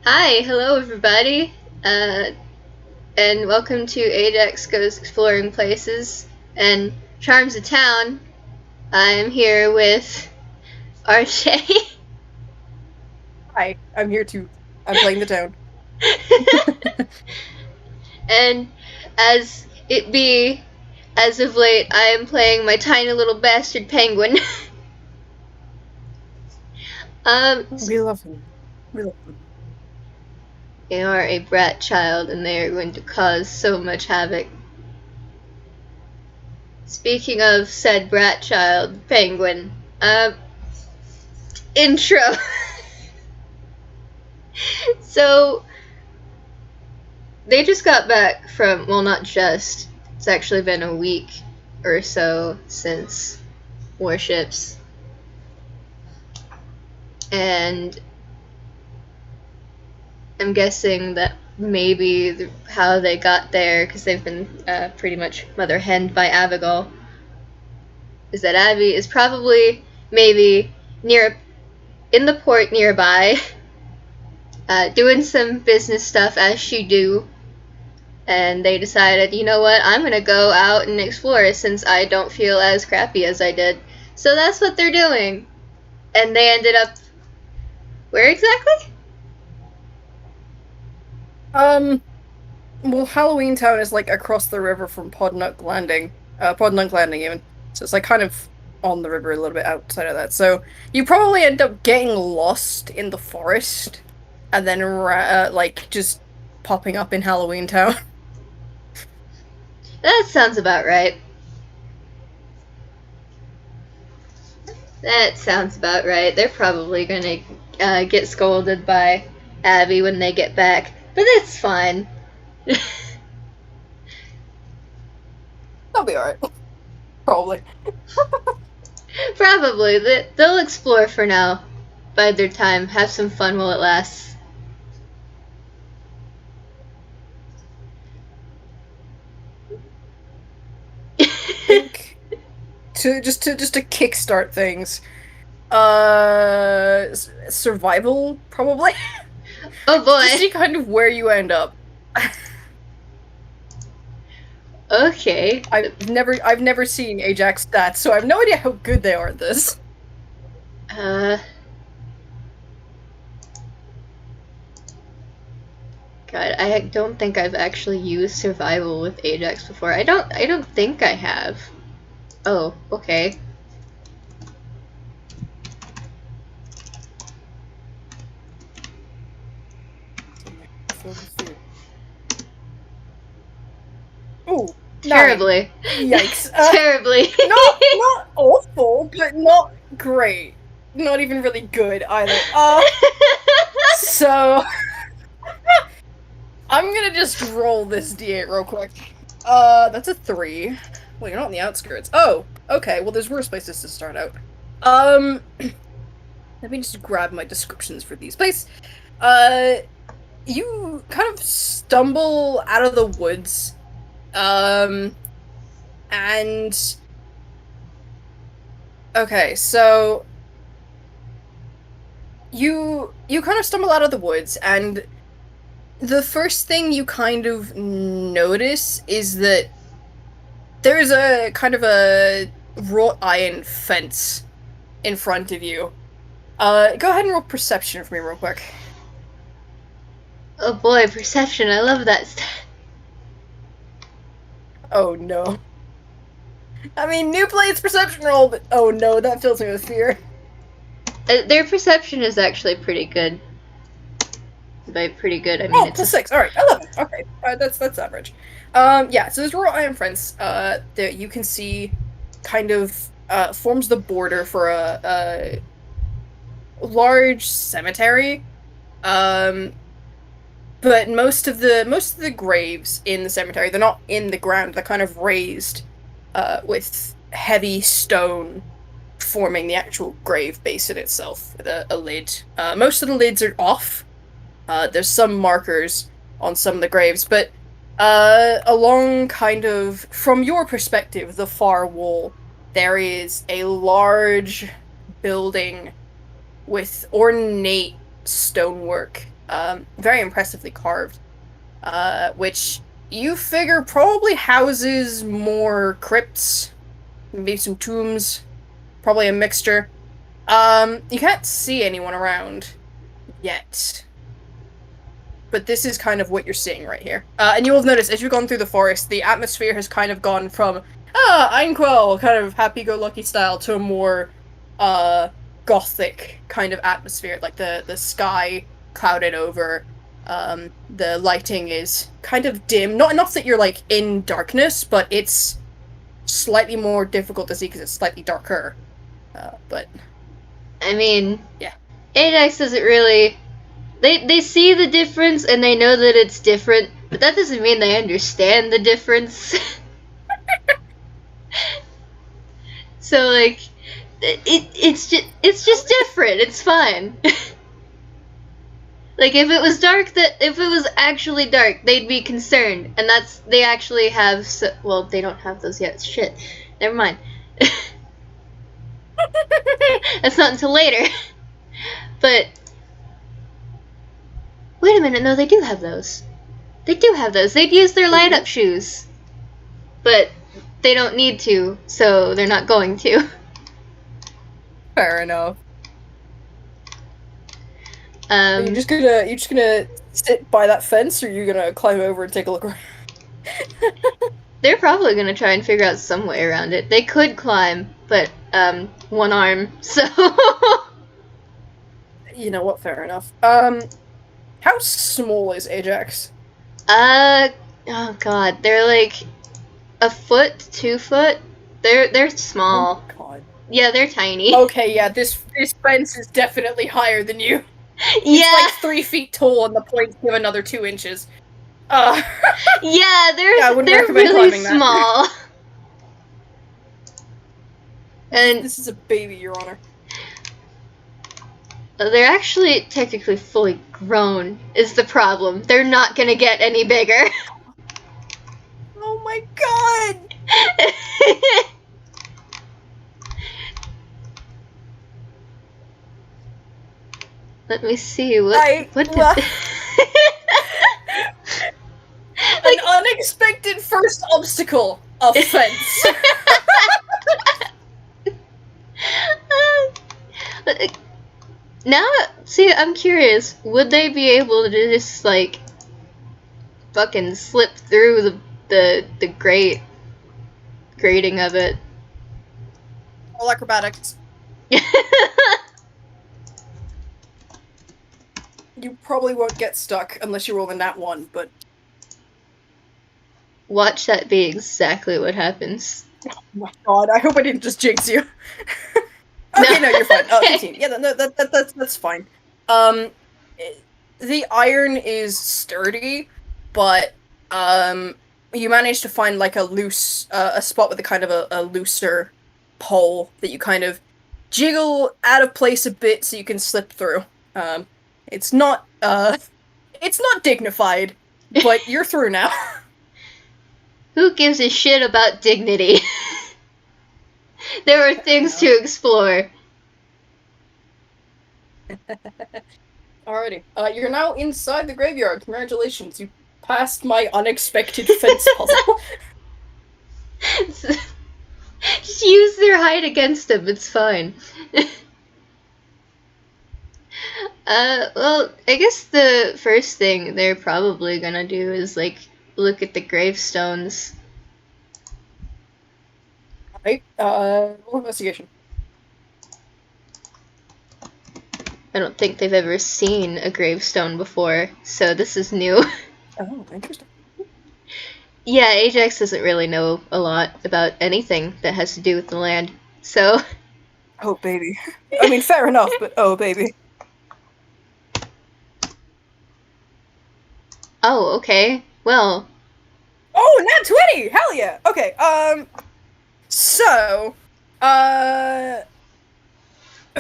Hi, hello everybody, and welcome to Ajaxx Goes Exploring Places and Charms of Town. I'm here with RJ. Hi, I'm here too. I'm playing the town. And as it be, as of late, I am playing my tiny little bastard penguin. um, We love him. We love him. they are a brat child and they are going to cause so much havoc. Speaking of said brat child, penguin, intro. So, they just got back from, well, not just, it's actually been a week or so since warships. And I'm guessing that maybe how they got there, because they've been pretty much mother henned by Abigail, is that Abby is probably maybe near in the port nearby, doing some business stuff as she do, and they decided, you know what, I'm gonna go out and explore since I don't feel as crappy as I did. So that's what they're doing. And they ended up where exactly? Um, well, Halloweentown is like across the river from Podnook Landing. Podnook Landing even. So it's like kind of on the river a little bit outside of that. So you probably end up getting lost in the forest and then like just popping up in Halloweentown. That sounds about right. That sounds about right. They're probably gonna get scolded by Abby when they get back, but that's fine. That'll be alright. Probably. Probably. They'll explore for now. Bide their time. Have some fun while it lasts. Think to kickstart things. Survival probably. Oh To boy. see kind of where you end up. Okay. I've never seen Ajax stats, so I have no idea how good they are at this. Uh. God, I don't think I've actually used survival with Ajax before. I don't think I have. Oh, okay. Filled with fear. Oh, 9. Terribly. Yikes. Terribly. Not awful, but not great. Not even really good either. So I'm gonna just roll this D8 real quick. That's a 3. Well, you're not in the outskirts. Oh, okay. Well, there's worse places to start out. Um, Let me just grab my descriptions for these places. Uh, you kind of stumble out of the woods, um, and okay, so you kind of stumble out of the woods, and the first thing you kind of notice is that there's a kind of a wrought iron fence in front of you. Go ahead and roll perception for me real quick. Oh boy, perception. I love that stat. Oh no. I mean, new plate's perception roll, but oh no, that fills me with fear. Their perception is actually pretty good. By pretty good, I mean Oh, it's a. plus 6. All right, 11. Okay, that's average. Yeah. So there's rural iron fence. That you can see, kind of forms the border for a large cemetery. Um, but most of the graves in the cemetery, they're not in the ground. They're kind of raised, with heavy stone forming the actual grave basin itself with a lid. Most of the lids are off. There's some markers on some of the graves, but along kind of from your perspective, the far wall, there is a large building with ornate. stonework, very impressively carved, which you figure probably houses more crypts, maybe some tombs, probably a mixture. You can't see anyone around yet, but this is kind of what you're seeing right here. And you will have noticed as you've gone through the forest, the atmosphere has kind of gone from Einquell, kind of happy-go-lucky style, to a more gothic kind of atmosphere. Like the sky clouded over. The lighting is kind of dim. Not enough that you're like in darkness, but it's slightly more difficult to see because it's slightly darker. But I mean, yeah. Ajaxx doesn't really. They see the difference and they know that it's different, but that doesn't mean they understand the difference. So like, it's just different. It's fine. Like if it was dark, if it was actually dark, they'd be concerned, and they actually have. Well, they don't have those yet. Shit, never mind. That's not until later. But wait a minute, no, they do have those. They do have those. They'd use their light up shoes, but they don't need to, so they're not going to. Fair enough. Um, you're just gonna sit by that fence, or are you gonna climb over and take a look around? They're probably gonna try and figure out some way around it. They could climb, but one arm, so. You know what? Fair enough. How small is Ajaxx? Oh god, they're like a foot, 2 foot. They're small. Oh god. Yeah, they're tiny. Okay, yeah, this fence is definitely higher than you. Yeah. It's like 3 feet tall, and the points give another 2 inches. Yeah, they're really small. And this is a baby, Your Honor. They're actually technically fully grown, is the problem. They're not gonna get any bigger. Oh my god! Let me see, what did An unexpected first obstacle, a fence. Now, see, I'm curious. Would they be able to just like fucking slip through the grating of it? All acrobatics. You probably won't get stuck unless you roll a nat 1, but watch that be exactly what happens. Oh my god! I hope I didn't just jinx you. Okay, no, you're fine. Oh, 15. Yeah, no, that's fine. The iron is sturdy, but you manage to find like a loose, a spot with a kind of a looser pole that you kind of jiggle out of place a bit so you can slip through. It's not dignified, but you're through now. Who gives a shit about dignity? There are things to explore. Alrighty. You're now inside the graveyard. Congratulations, you passed my unexpected fence puzzle. Just use their height against them, it's fine. Well, I guess the first thing they're probably gonna do is, like, look at the gravestones. Right, roll investigation. I don't think they've ever seen a gravestone before, so this is new. Oh, interesting. Yeah, Ajaxx doesn't really know a lot about anything that has to do with the land, so... Oh, baby. I mean, fair enough, but oh, baby. Oh, okay. Well... Oh, nat 20! Hell yeah! Okay, so...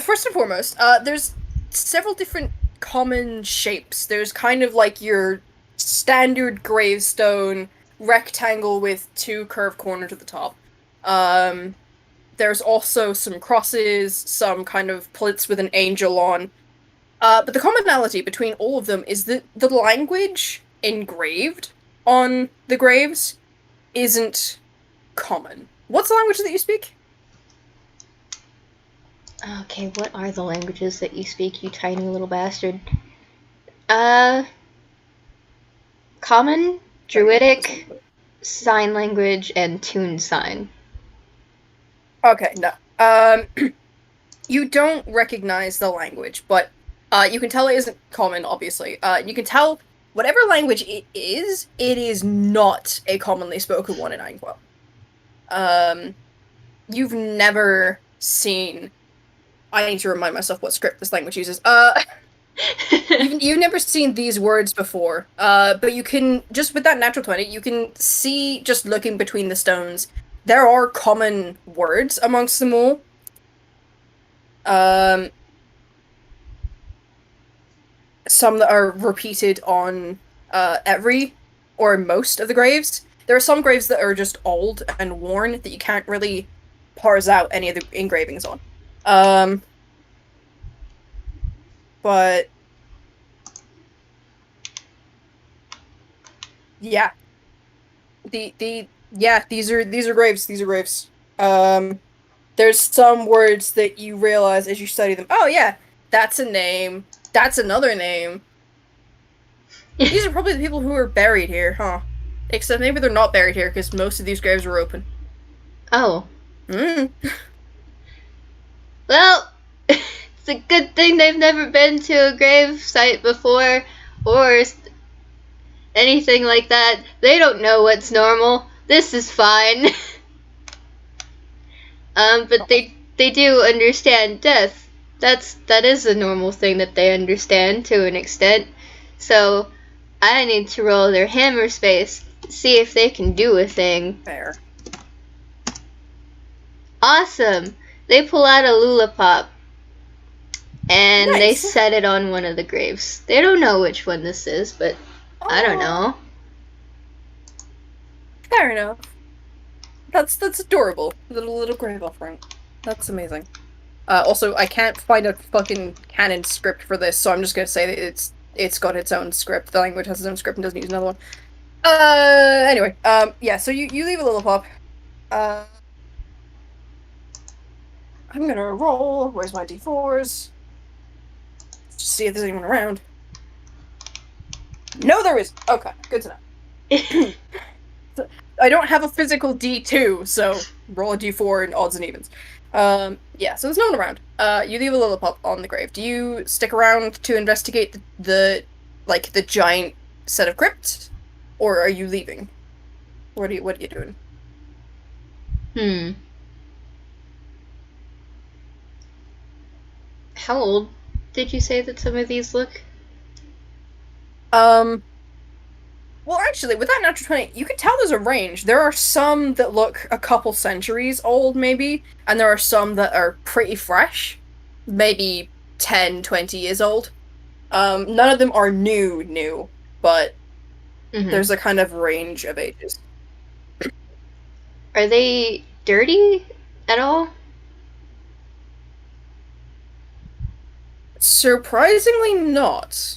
First and foremost, there's several different common shapes. There's kind of like your standard gravestone rectangle with 2 curved corners at the top. There's also some crosses, some kind of plates with an angel on. But the commonality between all of them is that the language engraved on the graves isn't common. What's the language that you speak? Okay, what are the languages that you speak, you tiny little bastard? Common, Druidic, Sign Language, and Toon Sign. Okay, no. You don't recognize the language, but you can tell it isn't common, obviously. You can tell whatever language it is not a commonly spoken one in Anglo. You've never seen... I need to remind myself what script this language uses. You've never seen these words before, but you can, just with that natural 20, you can see, just looking between the stones, there are common words amongst them all. Some that are repeated on every or most of the graves. There are some graves that are just old and worn that you can't really parse out any of the engravings on. But yeah, these are graves. These are graves. There's some words that you realize as you study them. Oh yeah, that's a name. That's another name. These are probably the people who are buried here, huh? Except maybe they're not buried here because most of these graves are open. Oh. Mm. Well, it's a good thing they've never been to a grave site before, or anything like that. They don't know what's normal. This is fine. But they do understand death. That is a normal thing that they understand to an extent. So I need to roll their hammer space, see if they can do a thing. Fair. Awesome. They pull out a lulapop. And Nice. they set it on one of the graves. They don't know which one this is, but I don't know. Fair enough. That's adorable. Little grave offering. That's amazing. Also, I can't find a fucking canon script for this, so I'm just gonna say that it's got its own script. The language has its own script and doesn't use another one. Anyway, yeah, so you leave a little pop. I'm gonna roll. Where's my d4s? Just see if there's anyone around. No, there is. Okay, good to know. I don't have a physical D2, so roll a D4 in odds and evens. Yeah, so there's no one around. You leave a Lillipop on the grave. Do you stick around to investigate the giant set of crypts, or are you leaving? What are you doing? How old did you say that some of these look? Well, actually, with that natural 20, you can tell there's a range. There are some that look a couple centuries old, maybe, and there are some that are pretty fresh, maybe 10, 20 years old. None of them are new, but there's a kind of range of ages. Are they dirty at all? Surprisingly not.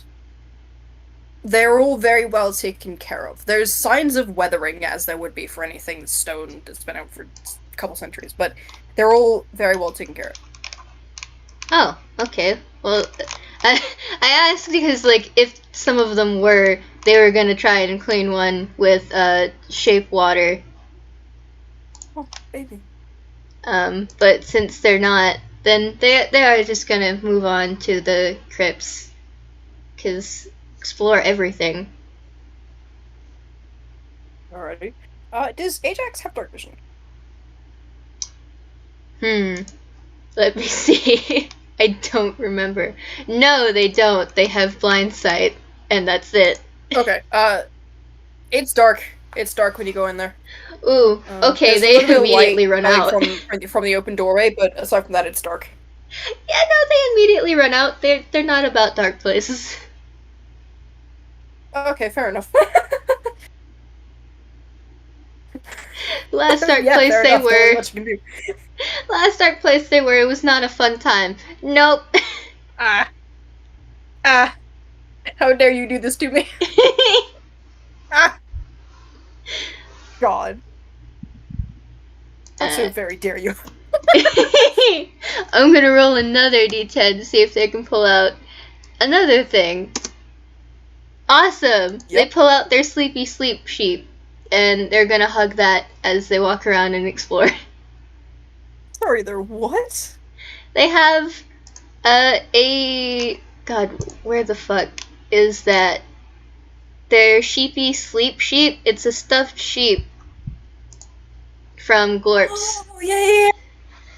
They're all very well taken care of. There's signs of weathering, as there would be for anything stone that's been out for a couple centuries, but they're all very well taken care of. Oh, okay. Well, I asked because, like, if some of them they were gonna try and clean one with shape water. Oh, baby. But since they're not, then they are just gonna move on to the crypts, because explore everything. Alrighty. Does Ajaxx have dark vision? Let me see. I don't remember. No, they don't. They have blind sight, and that's it. Okay. It's dark. It's dark when you go in there. Ooh. Okay, they immediately run out from the open doorway, but aside from that, it's dark. Yeah, no, they immediately run out. They're not about dark places. Okay, fair enough. Last dark place they were. Last dark place they were. It was not a fun time. Nope. How dare you do this to me? Ah! God. Also, very dare you. I'm gonna roll another d10 to see if they can pull out another thing. Awesome! Yep. They pull out their sleepy sleep sheep, and they're gonna hug that as they walk around and explore. Sorry, they're what? They have a God, where the fuck is that? Their sheepy sleep sheep. It's a stuffed sheep from Glorps. Oh, yeah.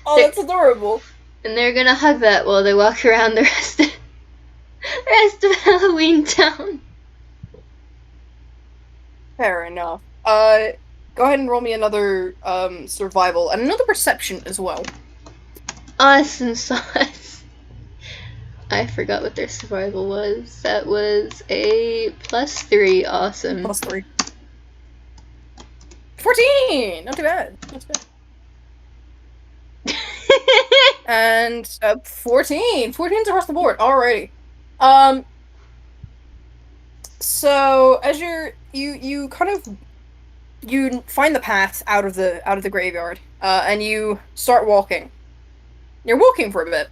Oh, that's adorable. And they're gonna hug that while they walk around the rest of Halloweentown. Fair enough. Go ahead and roll me another survival and another perception as well. Awesome sauce. I forgot what their survival was. That was a +3. Awesome. +3. 14! Not too bad. Not too bad. And 14. 14's across the board. Alrighty. So as you kind of you find the path out of the graveyard, and you start walking. You're walking for a bit,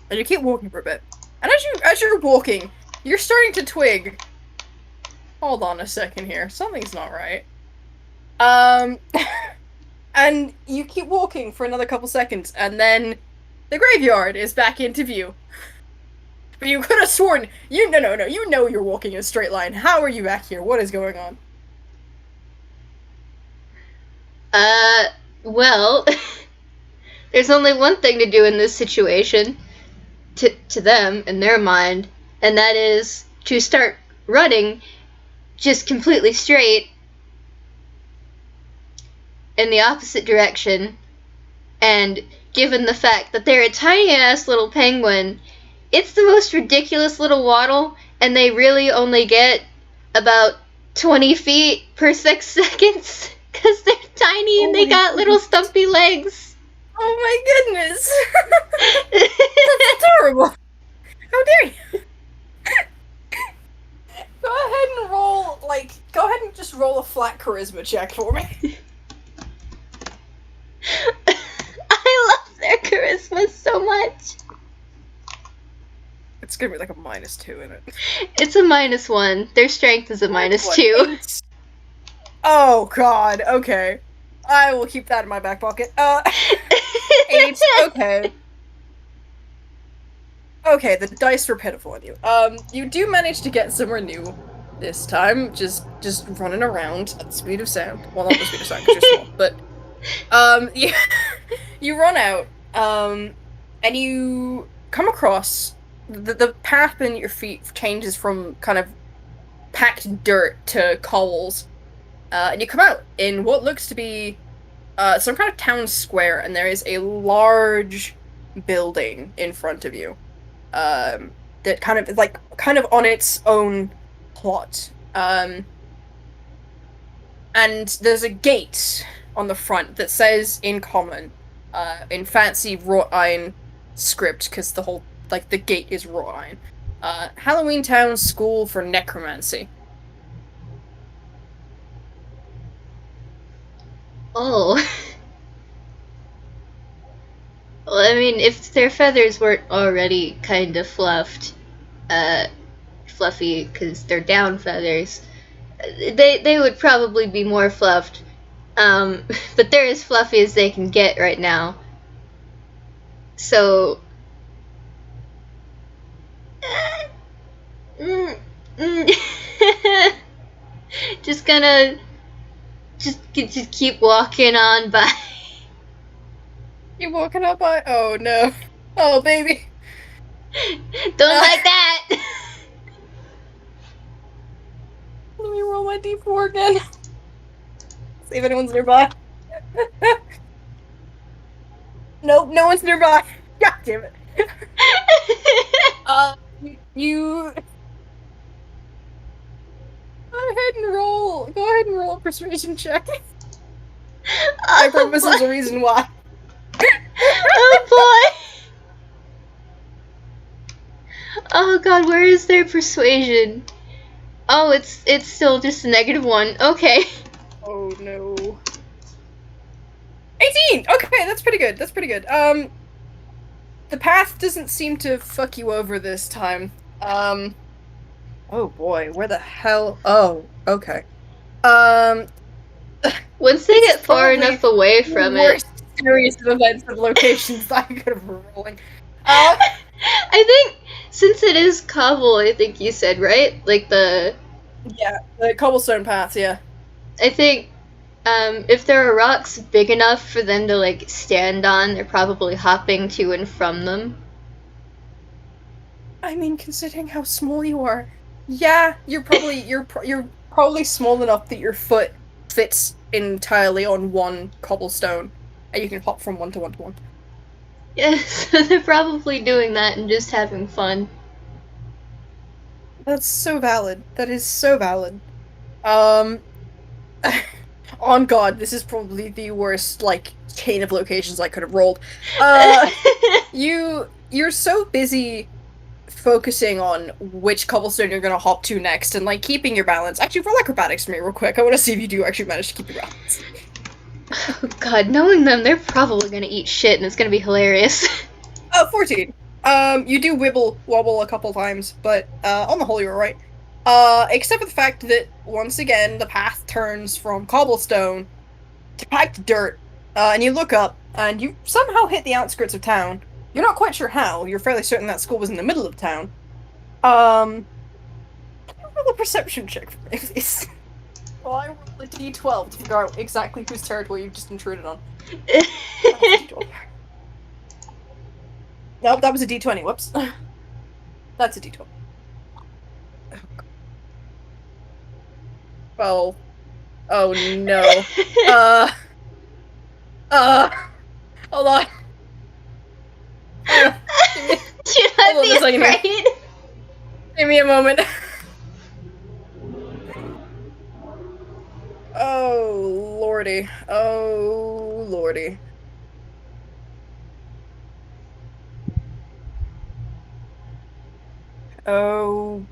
and you keep walking for a bit. And as you're walking, you're starting to twig. Hold on a second here. Something's not right. And you keep walking for another couple seconds, and then the graveyard is back into view. But you could have sworn you know you're walking in a straight line. How are you back here? What is going on? Well, there's only one thing to do in this situation, to them, in their mind, and that is to start running just completely straight in the opposite direction. And given the fact that they're a tiny-ass little penguin, it's the most ridiculous little waddle, and they really only get about 20 feet per 6 seconds, because they're tiny and they got little stumpy legs. Oh my goodness! That's terrible! How dare you! Go ahead and just roll a flat charisma check for me. I love their charisma so much. It's gonna be like a -2 in it. It's a -1. Their strength is a -2. 8? Oh god, okay. I will keep that in my back pocket. 8, okay. Okay, the dice were pitiful on you. You do manage to get somewhere new this time, just running around at the speed of sound. Well, not the speed of sound, because you're small, but, you run out, and you come across the path beneath your feet changes from kind of packed dirt to cobbles, and you come out in what looks to be some kind of town square, and there is a large building in front of you, that kind of on its own plot, and there's a gate on the front that says in common, in fancy wrought iron script, because the gate is wrought iron. Halloweentown School for Necromancy. Oh. Well, I mean, if their feathers weren't already kind of fluffy, because they're down feathers, they would probably be more fluffed. But they're as fluffy as they can get right now. So, just gonna just keep walking on by. You walking up by? Oh no! Oh baby! Don't like that. Let me roll my d4 again. See if anyone's nearby. Nope, no one's nearby. God damn it. You go ahead and roll a persuasion check. I promise there's a reason why. Oh boy. Oh god, where is their persuasion? Oh, it's still just a -1. Okay. Oh no. 18! Okay, that's pretty good. That's pretty good. The path doesn't seem to fuck you over this time. Oh boy, where the hell? Oh, okay. Um, Once they this is get far probably enough away the from it. worst series of events and locations I could have rolling. I think since it is cobble, I think you said, right? Like Yeah, the cobblestone path, yeah. I think if there are rocks big enough for them to like stand on, they're probably hopping to and from them. I mean, considering how small you are, yeah, you're probably small enough that your foot fits entirely on one cobblestone, and you can hop from one to one to one. Yeah, so they're probably doing that and just having fun. That's so valid. That is so valid. Um, on God, this is probably the worst like chain of locations I could have rolled. Uh, you're so busy focusing on which cobblestone you're gonna hop to next and like keeping your balance. Actually, roll acrobatics for me real quick. I want to see if you do actually manage to keep your balance. Oh god, knowing them, they're probably gonna eat shit and it's gonna be hilarious. 14. You do wobble a couple times, but on the whole, you're right. Except for the fact that once again the path turns from cobblestone to packed dirt, and you look up and you somehow hit the outskirts of town. You're not quite sure how. You're fairly certain that school was in the middle of town. Roll a perception check for me, please. Well, I roll a d12 to figure out exactly whose territory you've just intruded on. Nope, that was a d20. Whoops. That's a d12. 12. Oh no. Hold on. Hang on. Should I be afraid? Give me a moment. Oh lordy. Oh lordy. Oh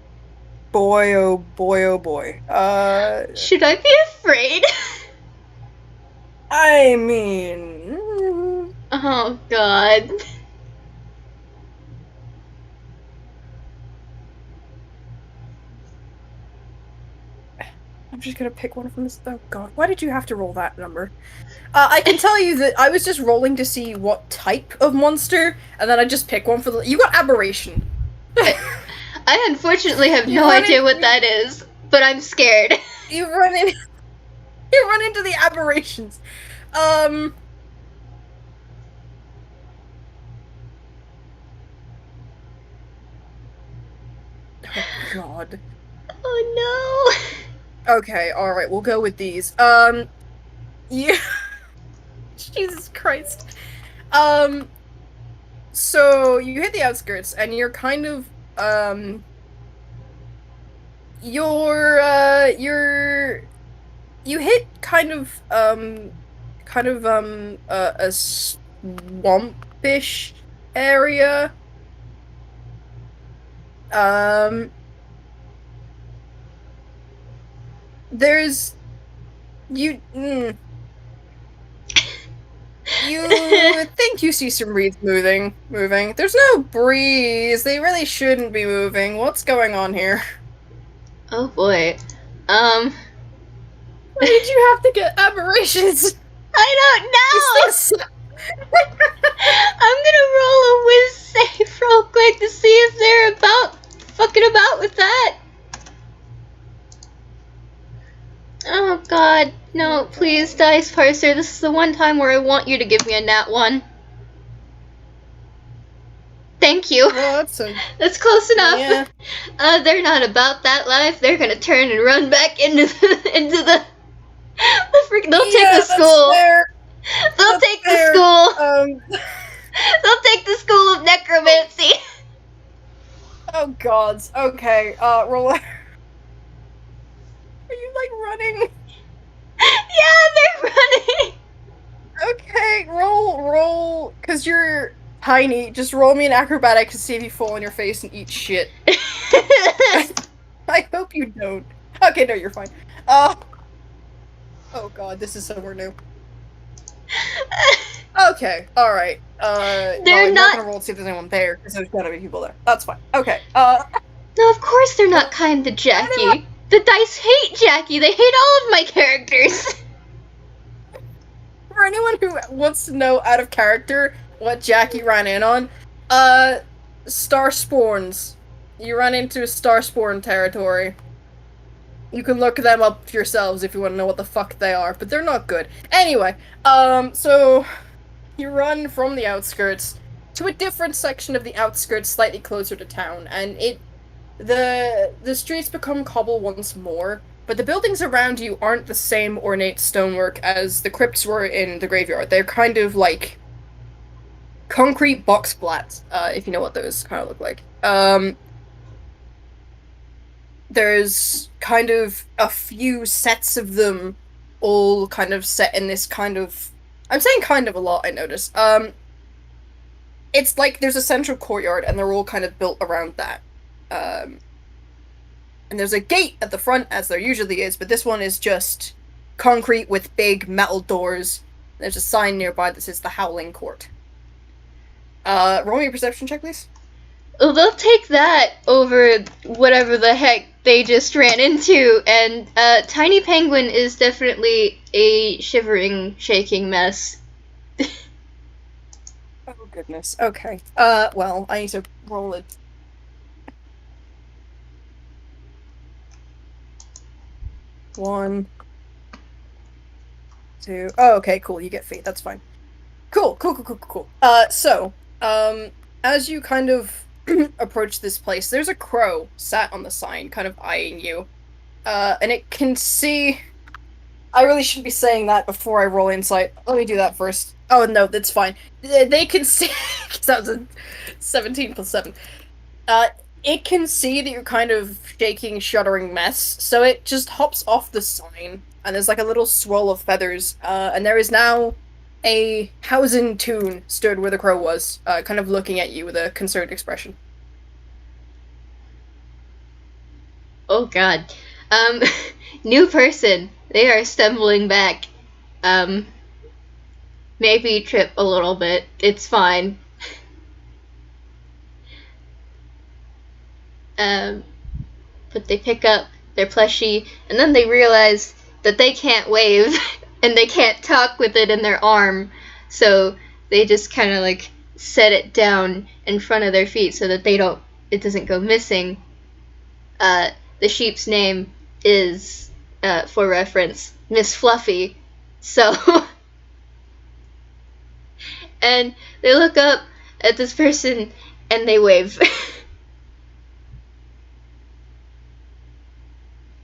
boy, oh boy, oh boy. Should I be afraid? I mean, Oh god. I'm just gonna pick one from this. Oh god, why did you have to roll that number? I can tell you that I was just rolling to see what type of monster, and then I just pick one for the. You got aberration. I unfortunately have no idea what that is, but I'm scared. You run in. You run into the aberrations. Oh god. Oh Okay, all right, we'll go with these. Yeah. Jesus Christ. So you hit the outskirts, and you're kind of you hit a swampish area. There's you. You think you see some reeds moving. There's no breeze. They really shouldn't be moving. What's going on here? no! Oh boy. Why did you have to get aberrations? I Is don't this? I'm gonna roll a whiz save real quick to see if they're fucking about with that. Oh god, no, please, Dice Parser, this is the one time where I want you to give me a nat 1. Thank you. Well, that's close enough. Yeah. They're not about that life. They're gonna turn and run back into the they'll take the school. They'll take the school. They'll take the school of necromancy. Oh gods. Okay. Roll. Are you like running? Yeah, they're running. Okay, roll, cause you're Tiny, just roll me an acrobatics to see if you fall on your face and eat shit. I hope you don't. Okay, no, you're fine. Uh, oh god, this is somewhere new. Okay, alright. Well, They're I'm not not. gonna roll to see if there's anyone there, because there's gotta be people there. That's fine. Okay, No, of course they're not kind to Jackie. The dice hate Jackie. They hate all of my characters. for anyone who wants to know out of character what Jackie ran in on, star spawns. You run into star spawn territory. You can look them up yourselves if you want to know what the fuck they are, but they're not good. Anyway, so you run from the outskirts to a different section of the outskirts slightly closer to town, and the streets become cobble once more, but the buildings around you aren't the same ornate stonework as the crypts were in the graveyard. They're kind of like concrete box flats, if you know what those kind of look like. There's kind of a few sets of them all kind of set in this kind of, I'm saying kind of a lot, I notice. It's like there's a central courtyard and they're all kind of built around that. And there's a gate at the front, as there usually is, but this one is just concrete with big metal doors. There's a sign nearby that says the Howling Court. Roll me a perception check, please. Well, they'll take that over whatever the heck they just ran into, and Tiny Penguin is definitely a shivering, shaking mess. Oh, goodness. Okay. Well, I need to roll it. One, two. Oh, okay, cool. You get Phii. That's fine. Cool. As you kind of approach this place, there's a crow sat on the sign, kind of eyeing you. And it can see. I really shouldn't be saying that before I roll insight. Let me do that first. Oh no, that's fine. They can see. That was a 17 plus 7. It can see that you're kind of shaking, shuddering mess, so it just hops off the sign, and there's like a little swirl of feathers, and there is now a Hausen Toon stood where the crow was, kind of looking at you with a concerned expression. Oh god. New person. They are stumbling back. Maybe trip a little bit. It's fine. But they pick up their plushie, and then they realize that they can't wave, and they can't talk with it in their arm, so they just kind of like set it down in front of their feet so that it doesn't go missing. The sheep's name is, for reference, Miss Fluffy, so, and they look up at this person, and they wave.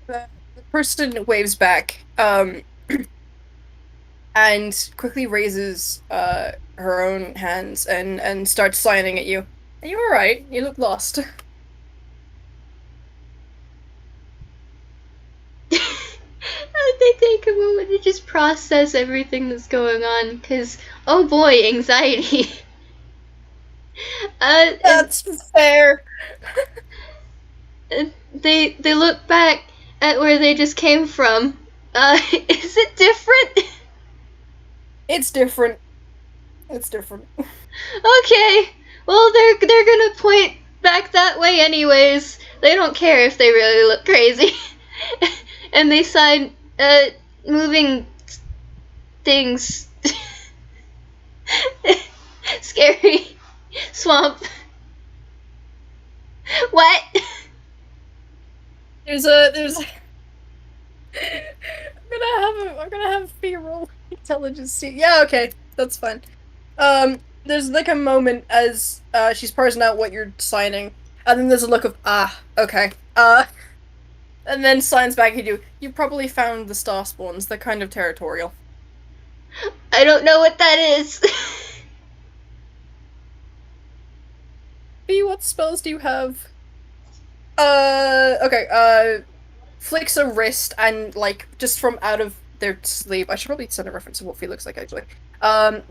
The person waves back, and quickly raises her own hands and starts signing at you. Are you alright? You look lost. They take a moment to just process everything that's going on, because, oh boy, anxiety. That's fair. They look back at where they just came from. Is it different? It's different. It's different. Okay. Well, they're gonna point back that way anyways. They don't care if they really look crazy. And they sign moving things. Scary. Swamp. What? There's I'm gonna have Phii roll intelligence. Yeah, okay, that's fine. There's like a moment as she's parsing out what you're signing, and then there's a look of okay. And then signs back at you. You probably found the star spawns. They're kind of territorial. I don't know what that is. Phii, what spells do you have? Okay, flicks a wrist and, like, just from out of their sleeve. I should probably send a reference of what Phii looks like, actually.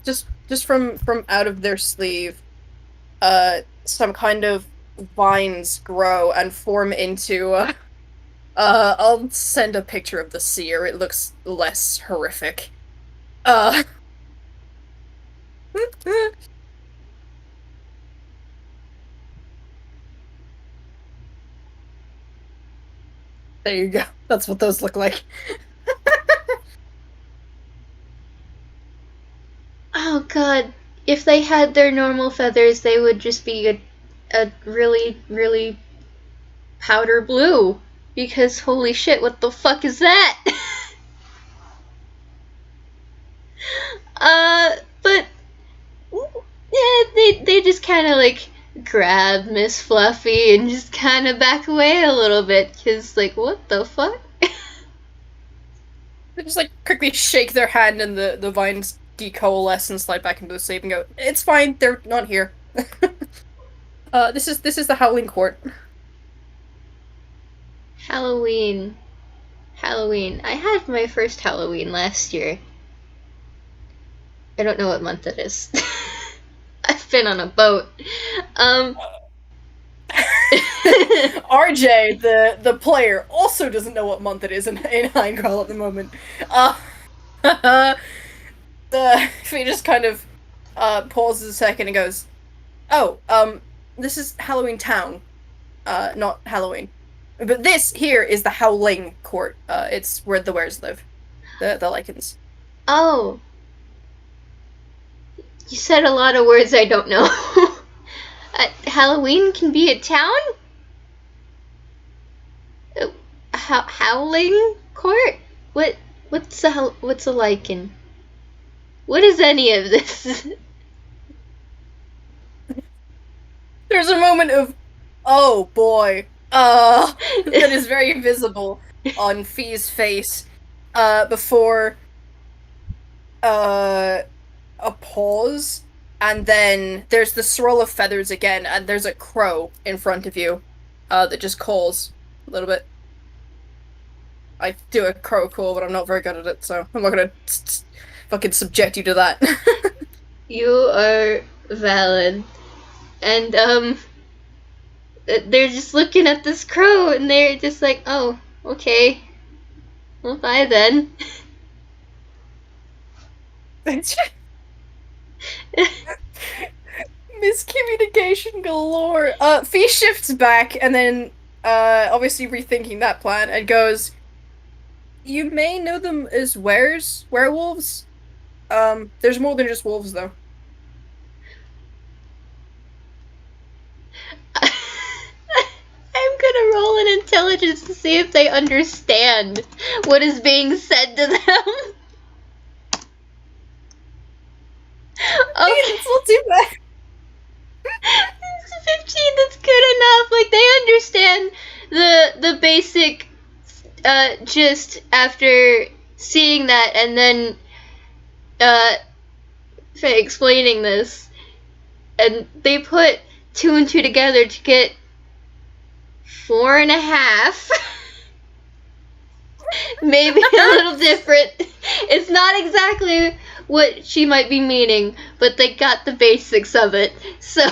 Just from out of their sleeve, some kind of vines grow and form into. I'll send a picture of the seer. It looks less horrific. Uh, there you go. That's what those look like. Oh god, if they had their normal feathers, they would just be a really, really powder blue. Because holy shit, what the fuck is that? But yeah, they just kind of like grab Miss Fluffy and just kind of back away a little bit because like what the fuck? They just like quickly shake their hand and the vines decoalesce and slide back into the sleeve and go, "It's fine. They're not here." This is the Howling Court. Halloween. Halloween. I had my first Halloween last year. I don't know what month it is. I've been on a boat. RJ, the player, also doesn't know what month it is in Heinegall at the moment. He just kind of pauses a second and goes, "Oh, this is Halloweentown, not Halloween. But this here is the Howling Court. It's where the wares live, the Lycans." Oh, you said a lot of words I don't know. Halloween can be a town? Howling Court? What's a lichen? What is any of this? There's a moment of, oh boy, that is very visible on Phii's face, before, a pause, and then there's the swirl of feathers again, and there's a crow in front of you, that just calls a little bit. I do a crow call, but I'm not very good at it, so I'm not gonna fucking subject you to that. You are valid. And, they're just looking at this crow and they're just like, oh, okay. Well, bye then. Miscommunication galore. Phii shifts back and then, obviously rethinking that plan and goes, "You may know them as werewolves. There's more than just wolves, though." I'm gonna roll an intelligence to see if they understand what is being said to them. Okay. It's not too bad. 15, that's good enough. Like, they understand the basic gist after seeing that and then explaining this. And they put 2 and 2 together to get 4.5. Maybe a little different. It's not exactly what she might be meaning, but they got the basics of it. So,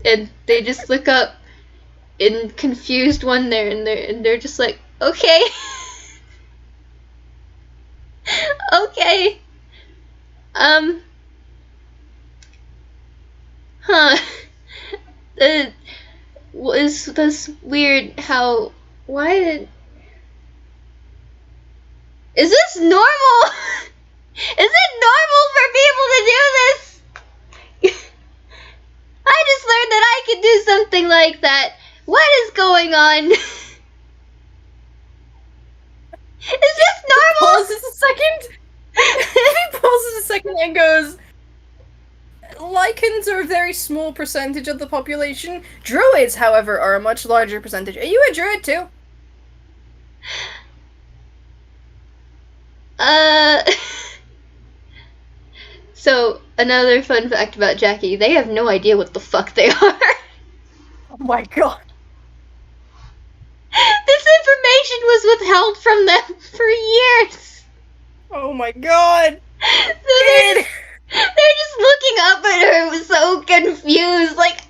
and they just look up in confused wonder, and they're just like, okay, okay, huh. It was this weird how why did is this normal? Is it normal for people to do this? I just learned that I could do something like that. What is going on? Is this normal? Pauses a second. He pauses a second and goes, "Lycans are a very small percentage of the population. Druids, however, are a much larger percentage. Are you a druid too?" So, another fun fact about Jackie, they have no idea what the fuck they are. Oh my god. This information was withheld from them for years. Oh my god. So They're just looking up at her so confused, like,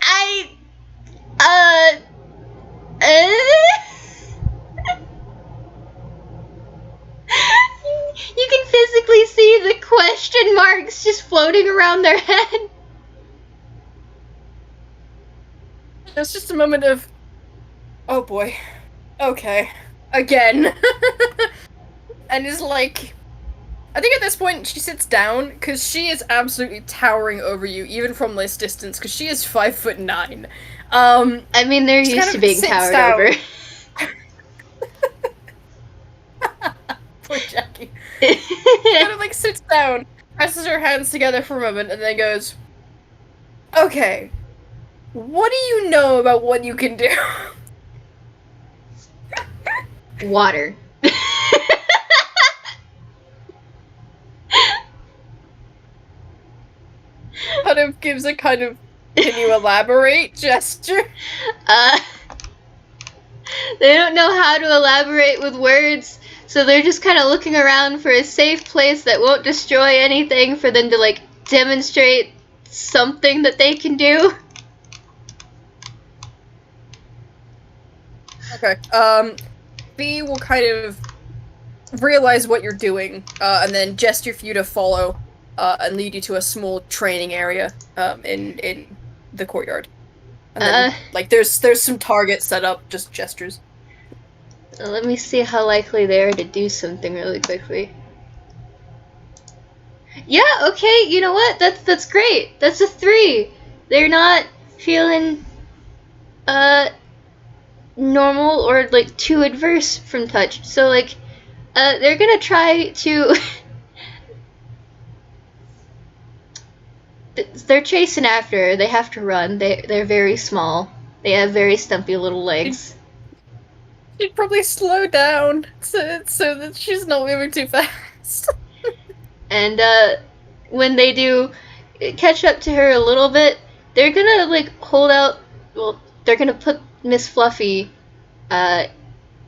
you can physically see the question marks just floating around their head. It's just a moment of, oh boy, okay, again. And is like, I think at this point she sits down because she is absolutely towering over you, even from this distance, because she is 5'9". I mean, they're She used kind to of being sits towered down. over. Poor Jackie. She kind of like sits down, presses her hands together for a moment, and then goes, okay, what do you know about what you can do? Water. Kind of gives a kind of, can you elaborate gesture? Uh, they don't know how to elaborate with words, so they're just kind of looking around for a safe place that won't destroy anything for them to, like, demonstrate something that they can do. Okay. Phii will kind of realize what you're doing, and then gesture for you to follow, and lead you to a small training area, in the courtyard. And then, like, there's some targets set up, just gestures. Let me see how likely they are to do something really quickly. Yeah, okay, you know what? That's great. That's a 3. They're not feeling normal or like too adverse from touch. So like they're gonna try to they're chasing after her. They have to run. They're very small. They have very stumpy little legs. She'd probably slow down so that she's not moving too fast. And when they do catch up to her a little bit, they're gonna like hold out. Well, they're gonna put Miss Fluffy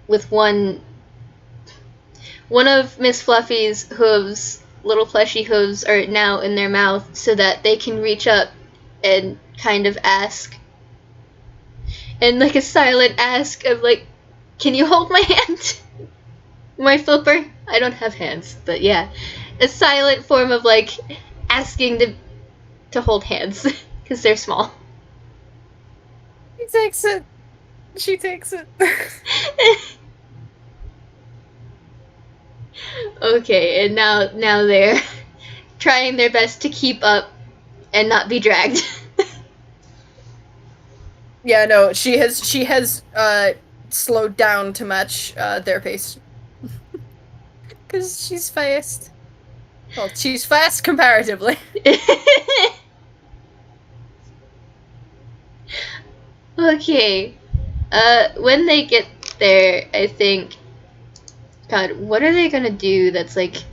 with one of Miss Fluffy's hooves, little fleshy hooves, are now in their mouth so that they can reach up and kind of ask. And like a silent ask of like, can you hold my hand? My flipper? I don't have hands, but yeah. A silent form of like asking to hold hands because they're small. She takes it. She takes it. Okay, and now they're trying their best to keep up and not be dragged. Yeah, no, she has slowed down to match their pace. Cause she's fast. Well, she's fast comparatively. Okay. When they get there, I think, God, what are they gonna do that's like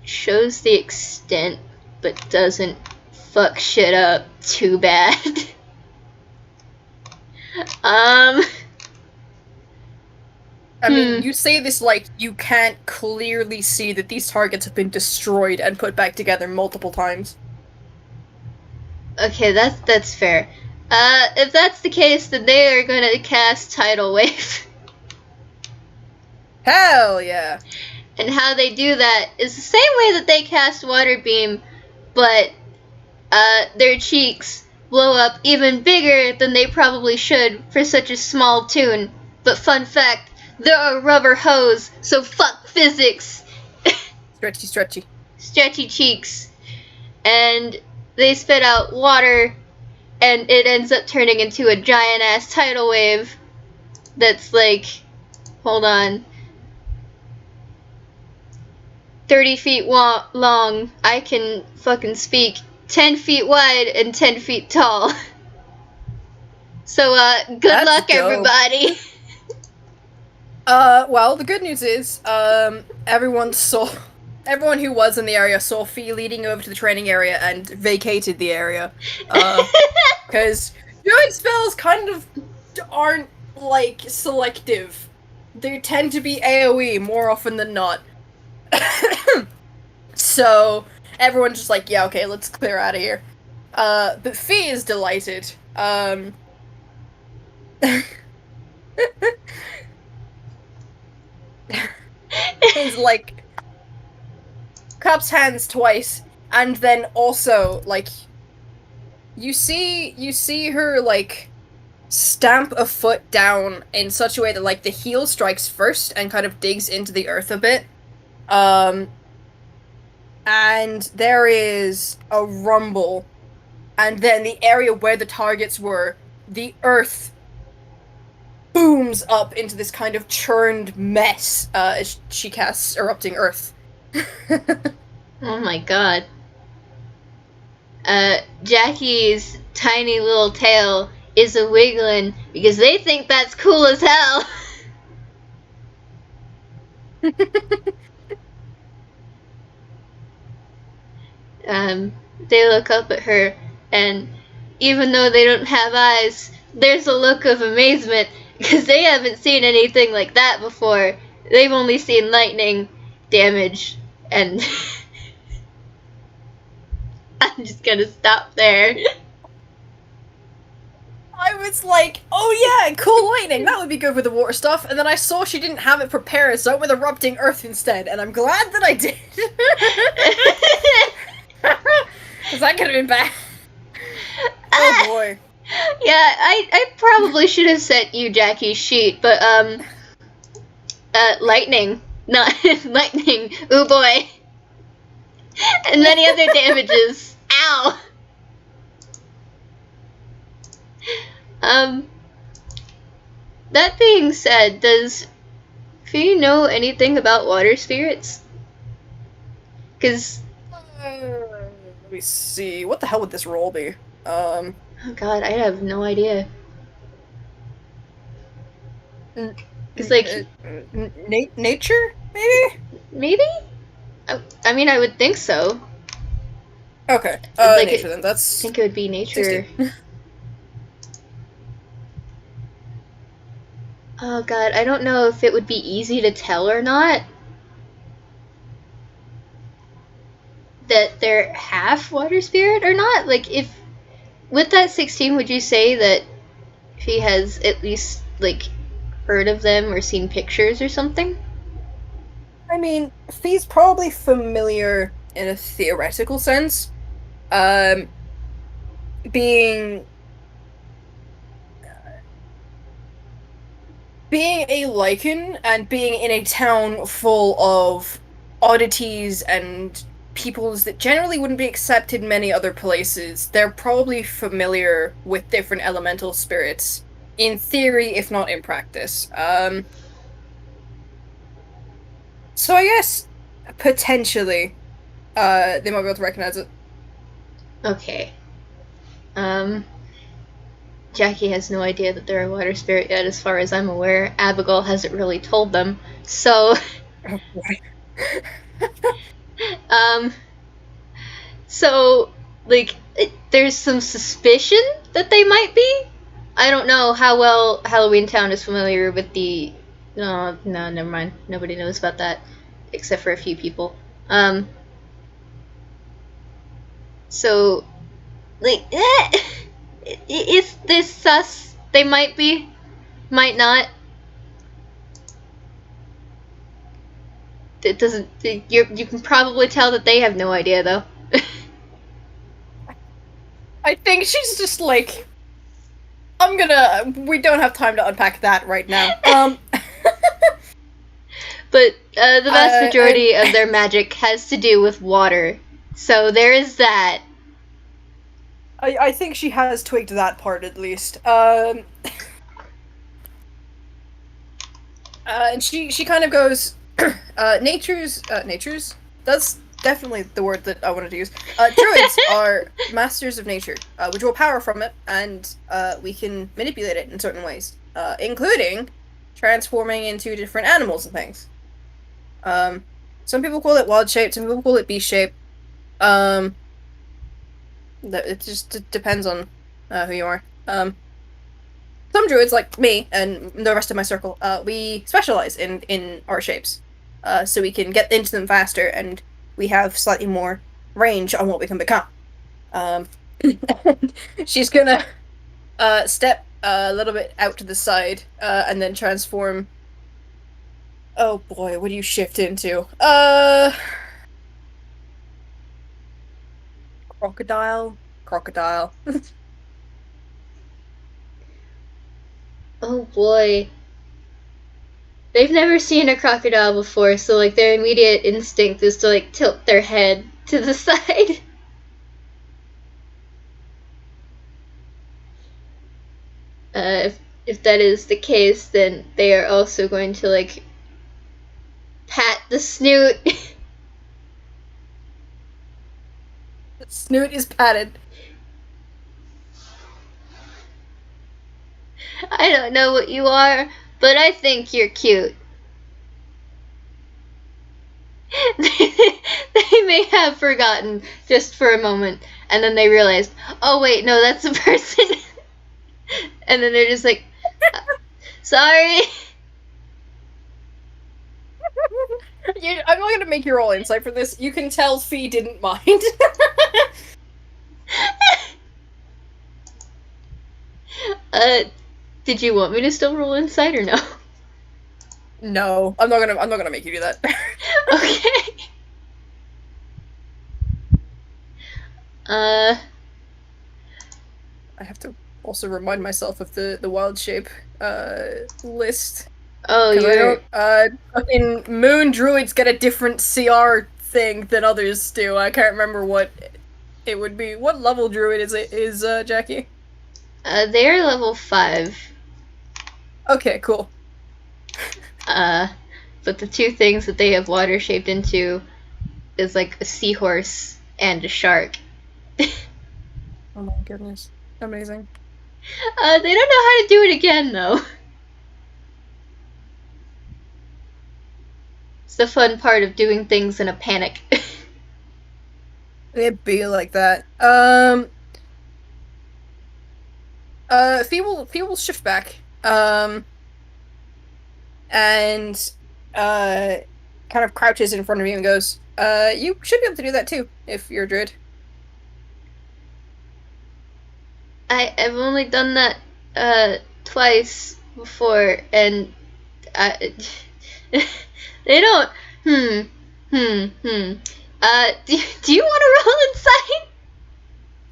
shows the extent but doesn't fuck shit up too bad? um. I mean, you say this like you can't clearly see that these targets have been destroyed and put back together multiple times. Okay, that's fair. If that's the case, then they are gonna cast Tidal Wave. Hell yeah. And how they do that is the same way that they cast Water Beam, but their cheeks blow up even bigger than they probably should for such a small toon. But fun fact, they're a rubber hose, so fuck physics. Stretchy, stretchy. Stretchy cheeks. And they spit out water, and it ends up turning into a giant ass tidal wave that's like, hold on, 30 feet long. I can fucking speak. 10 feet wide and 10 feet tall. So, good That's luck, dope. everybody. Well, the good news is, everyone who was in the area saw Phii leading over to the training area and vacated the area. Because druid spells kind of aren't, like, selective. They tend to be AoE more often than not. So everyone's just like, yeah, okay, let's clear out of here. But Phii is delighted. Is like cups hands twice, and then also like you see her like stamp a foot down in such a way that like the heel strikes first and kind of digs into the earth a bit. Um, and there is a rumble, and then the area where the targets were, the earth booms up into this kind of churned mess as she casts erupting earth. Oh my god. Jackie's tiny little tail is a wiggling because they think that's cool as hell. They look up at her, and even though they don't have eyes, there's a look of amazement because they haven't seen anything like that before. They've only seen lightning damage, and I'm just gonna stop there. I was like, oh yeah, cool lightning, that would be good with the water stuff. And then I saw she didn't have it prepared, so I went with erupting earth instead, and I'm glad that I did. Because that could have been bad. Oh boy. Yeah, I probably should have sent you Jackie's sheet, but lightning, not lightning. Ooh boy, and many other damages. Ow. That being said, does Phii know anything about water spirits? Because let me see. What the hell would this roll be? oh god, I have no idea. It's like nature, maybe. Maybe. I mean, I would think so. Okay. Like nature then. That's. I think it would be nature. Oh god, I don't know if it would be easy to tell or not that they're half water spirit or not. Like, if with that 16, would you say that he has at least like heard of them or seen pictures or something? I mean, Phi's probably familiar in a theoretical sense. Um, being being a lichen and being in a town full of oddities and peoples that generally wouldn't be accepted many other places, they're probably familiar with different elemental spirits in theory, if not in practice. So I guess potentially, they might be able to recognize it. Okay. Um, Jackie has no idea that they're a water spirit yet, as far as I'm aware. Abigail hasn't really told them. So, Oh boy. um, so, like, there's some suspicion that they might be. I don't know how well Halloweentown is familiar with the. No, never mind. Nobody knows about that, except for a few people. So, like, is this sus? They might be, might not. It doesn't. You can probably tell that they have no idea, though. I think she's just like, we don't have time to unpack that right now. But the vast majority of their magic has to do with water. So there is that. I think she has twigged that part at least. And she kind of goes, nature's. That's definitely the word that I wanted to use. Druids are masters of nature. We draw power from it, and we can manipulate it in certain ways, including transforming into different animals and things. Some people call it wild shape, some people call it beast shape. It just depends on who you are. Some druids, like me and the rest of my circle, we specialize in our shapes, so we can get into them faster, and we have slightly more range on what we can become. She's gonna step a little bit out to the side and then transform. Oh boy, what do you shift into? Crocodile. Crocodile. Oh boy. They've never seen a crocodile before, so like their immediate instinct is to like tilt their head to the side. If that is the case, then they are also going to like pat the snoot. Snoot is patted. I don't know what you are, but I think you're cute. They may have forgotten just for a moment, and then they realized, oh wait, no, that's a person. And then they're just like, sorry. I'm not gonna make you roll insight for this. You can tell Phii didn't mind. uh, did you want me to still roll insight or no? No, I'm not gonna make you do that. Okay. Uh, I have to also remind myself of the wild shape list. oh, Because I you're. don't fucking moon druids get a different CR thing than others do. I can't remember what it would be. What level druid is Jackie? They're level 5. Okay, cool. But the two things that they have water shaped into is like a seahorse and a shark. Oh my goodness. Amazing. They don't know how to do it again, though. It's the fun part of doing things in a panic. It'd be like that. Phii will shift back. And kind of crouches in front of you and goes, you should be able to do that too, if you're a druid. I've only done that twice before, and I, they don't. Do you want to roll insight?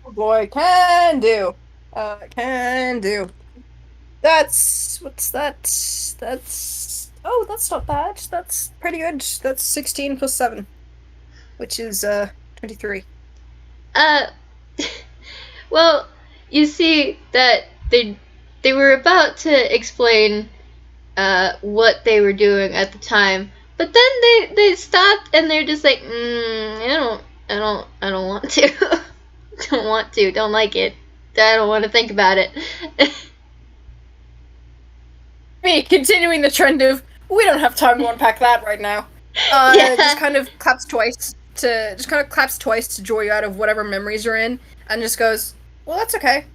Oh boy, can do. Can do. What's that? That's not bad. That's pretty good. That's 16 plus 7, which is 23. Uh, well, you see that they were about to explain what they were doing at the time, but then they stopped and they're just like, I don't want to, don't want to, don't like it, I don't want to think about it. Me continuing the trend of we don't have time to unpack that right now. Yeah. Just kind of claps twice to draw you out of whatever memories you're in, and just goes, "Well, that's okay.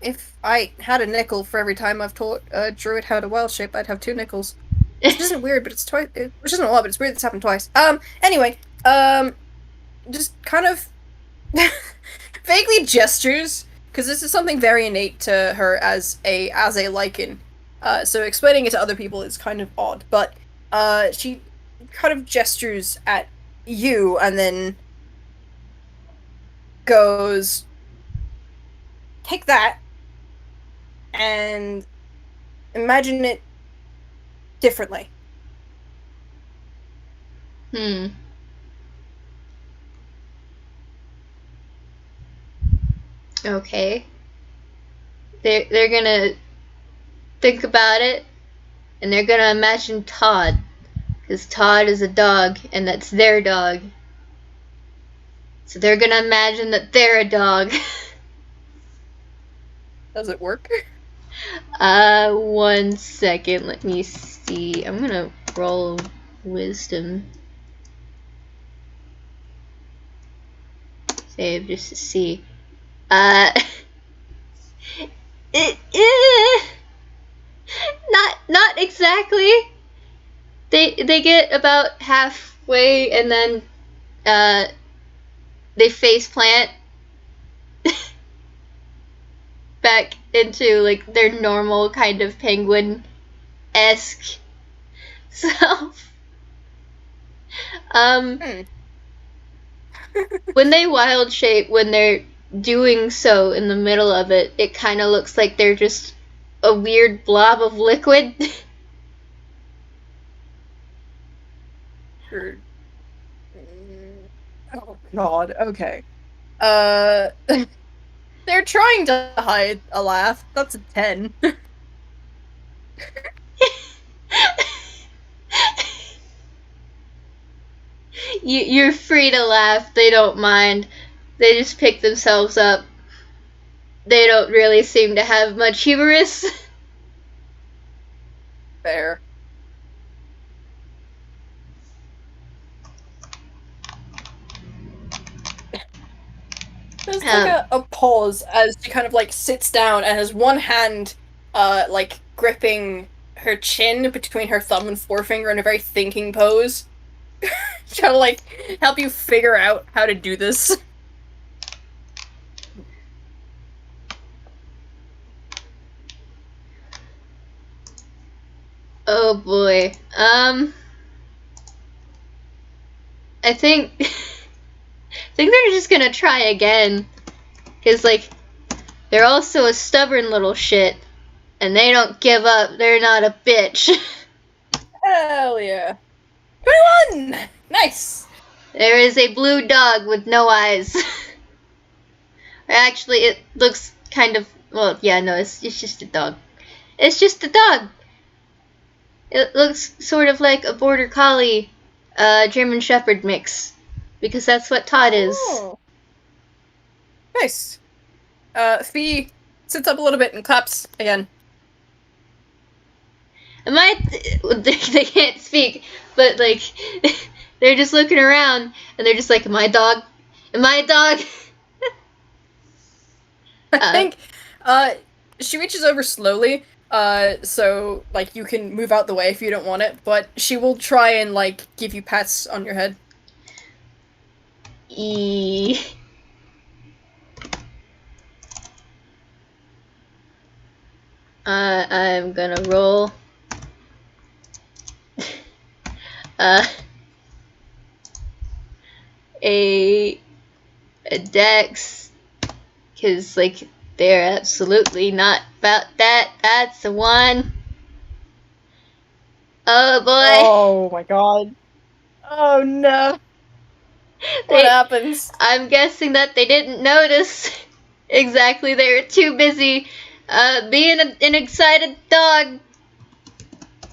If I had a nickel for every time I've taught a druid how to wild shape, I'd have 2 nickels. Which isn't weird, but it's twice. Which isn't a lot, but it's weird it's happened twice. Anyway, just kind of vaguely gestures because this is something very innate to her as a lichen. So explaining it to other people is kind of odd, but she kind of gestures at you and then goes, "Take that and imagine it differently." Okay. They're gonna think about it, and they're gonna imagine Todd, because Todd is a dog, and that's their dog. So they're gonna imagine that they're a dog. Does it work? 1 second, let me see. I'm gonna roll wisdom. Save just to see. Not exactly. They get about halfway and then they face plant back into like their normal kind of penguin-esque self. Um, when they wild shape, when they're doing so in the middle of it, it kind of looks like they're just a weird blob of liquid. Sure. Oh God. Okay. Uh, they're trying to hide a laugh. That's a 10. You're free to laugh. They don't mind. They just pick themselves up. They don't really seem to have much humorous. Fair. There's like Um, a pause as she kind of like sits down and has one hand like gripping her chin between her thumb and forefinger in a very thinking pose. Trying to like help you figure out how to do this. oh boy. I think I think they're just gonna try again, cause like they're also a stubborn little shit, and they don't give up. They're not a bitch. Hell yeah. 21! Nice! There is a blue dog with no eyes. Actually, it looks kind of well. Yeah, no, it's just a dog. It's just a dog. It looks sort of like a border collie, German Shepherd mix, because that's what Todd is. Oh. Nice. Phii sits up a little bit and claps again. Am I? They can't speak, but like they're just looking around and they're just like, "Am I a dog? Am I a dog?" I think she reaches over slowly, so like you can move out the way if you don't want it, but she will try and like give you pats on your head. E. I'm gonna roll. uh, a dex, because like they're absolutely not about that. That's a 1. Oh boy. Oh my god. Oh no. What They, happens? I'm guessing that they didn't notice. Exactly, they were too busy being an excited dog.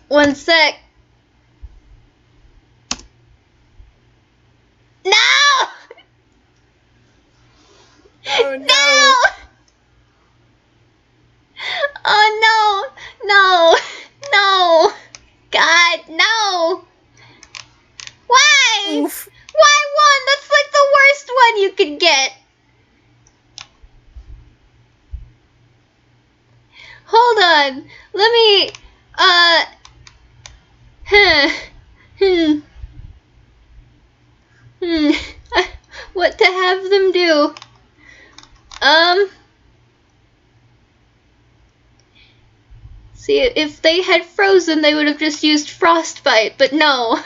1 sec. No! Oh No! no. Oh no! No! No! God, no! Why? Oof. Why 1? That's like the worst one you could get. Hold on. Let me, huh. Hmm. Hmm. What to have them do? See, if they had frozen, they would have just used frostbite, but no.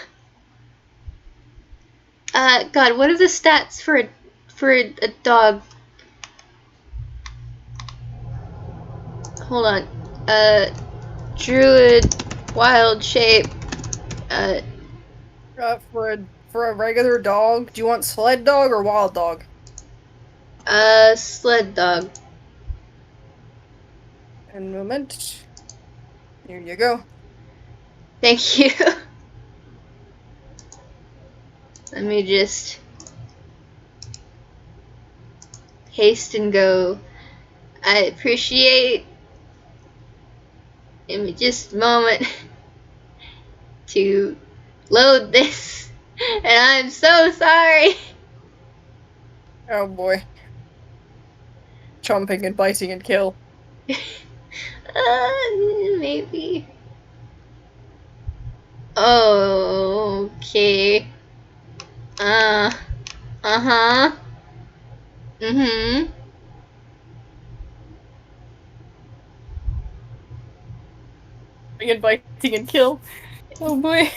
God, what are the stats for a dog? Hold on. Druid, wild shape. Uh, For a regular dog, do you want sled dog or wild dog? sled dog. And moment. Here you go. Thank you. Let me just haste and go. I appreciate. Give me just a moment to load this, and I'm so sorry. Oh boy. Chomping and biting and kill. Maybe. Okay. Uh-huh. Mm-hmm. Inviting and kill. Oh boy.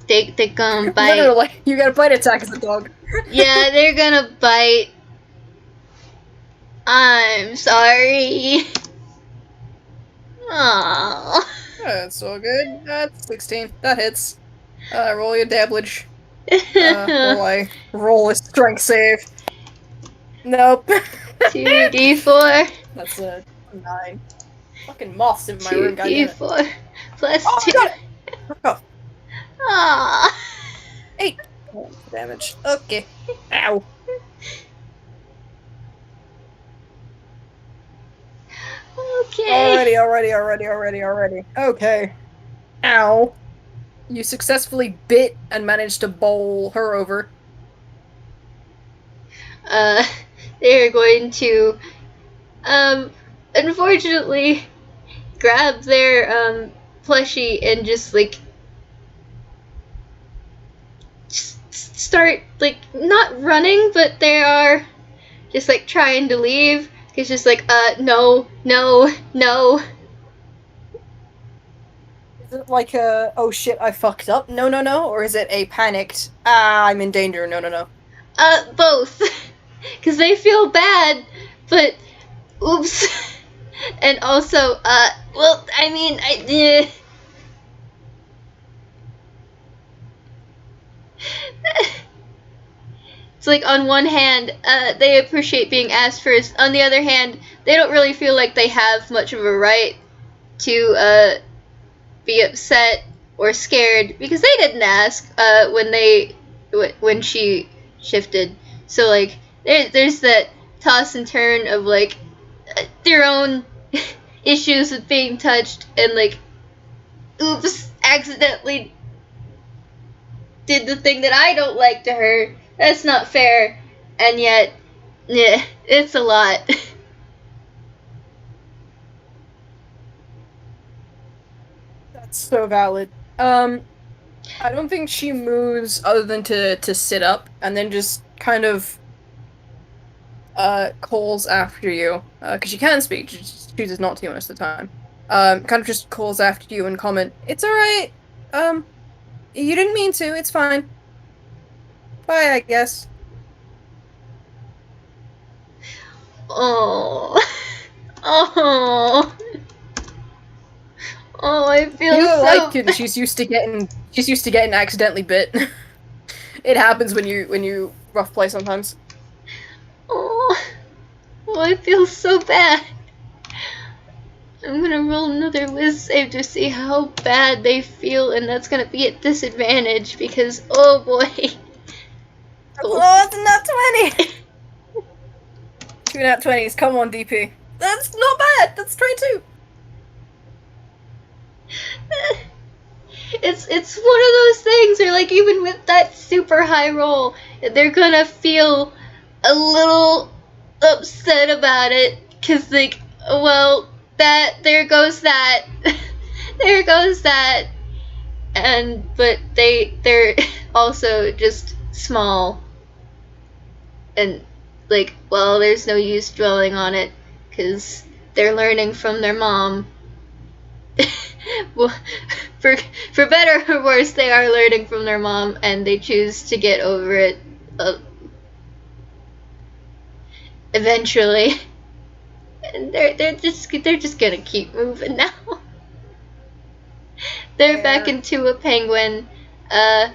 They gonna bite. Literally, you got a bite attack as a dog. Yeah, they're gonna bite. I'm sorry. Aww. That's all good. That's 16. That hits. Roll your dabblage. Roll a strength save. Nope. 2d4. That's a 9. Fucking moths in my room, goddammit. 2d4 plus Oh, 2. I got it! Oh, Aww. 8 points of damage. Okay. Ow. Okay. Already. Okay. Ow. You successfully bit and managed to bowl her over. Uh, they're going to, um, unfortunately, grab their, plushie and just, like, start, like, not running, but they are just, like, trying to leave. It's just like, no, no, no. Is it like a, oh shit, I fucked up? No, no, no? Or is it a panicked, ah, I'm in danger, no, no, no? Both. Because they feel bad, but, oops. And also, well, I mean, it's like on one hand, they appreciate being asked first. On the other hand, they don't really feel like they have much of a right to be upset or scared because they didn't ask when she shifted. So like there's that toss and turn of like their own issues with being touched and like oops accidentally did the thing that I don't like to her. That's not fair. And yet, yeah, it's a lot. That's so valid. I don't think she moves other than to sit up and then just kind of calls after you. Because she can speak, she just chooses not to most of the time. Kind of just calls after you and comment, "It's alright. Um, you didn't mean to, it's fine. Bye, I guess." Oh, oh, oh! I You feel don't like so it, bad. she's used to getting accidentally bit. It happens when you rough play sometimes. Oh, oh! I feel so bad. I'm gonna roll another whiz save to see how bad they feel, and that's gonna be at disadvantage because oh boy. Oh. Oh, it's a nat 20! Two nat 20s, come on, DP. That's not bad, that's 22! It's one of those things where like even with that super high roll, they're gonna feel a little upset about it because like well that there goes that there goes that and but they're also just small and like well there's no use dwelling on it because they're learning from their mom. Well, for for better or worse, they are learning from their mom, and they choose to get over it eventually. And they're just gonna keep moving now. They're back Fair. into a penguin. Uh,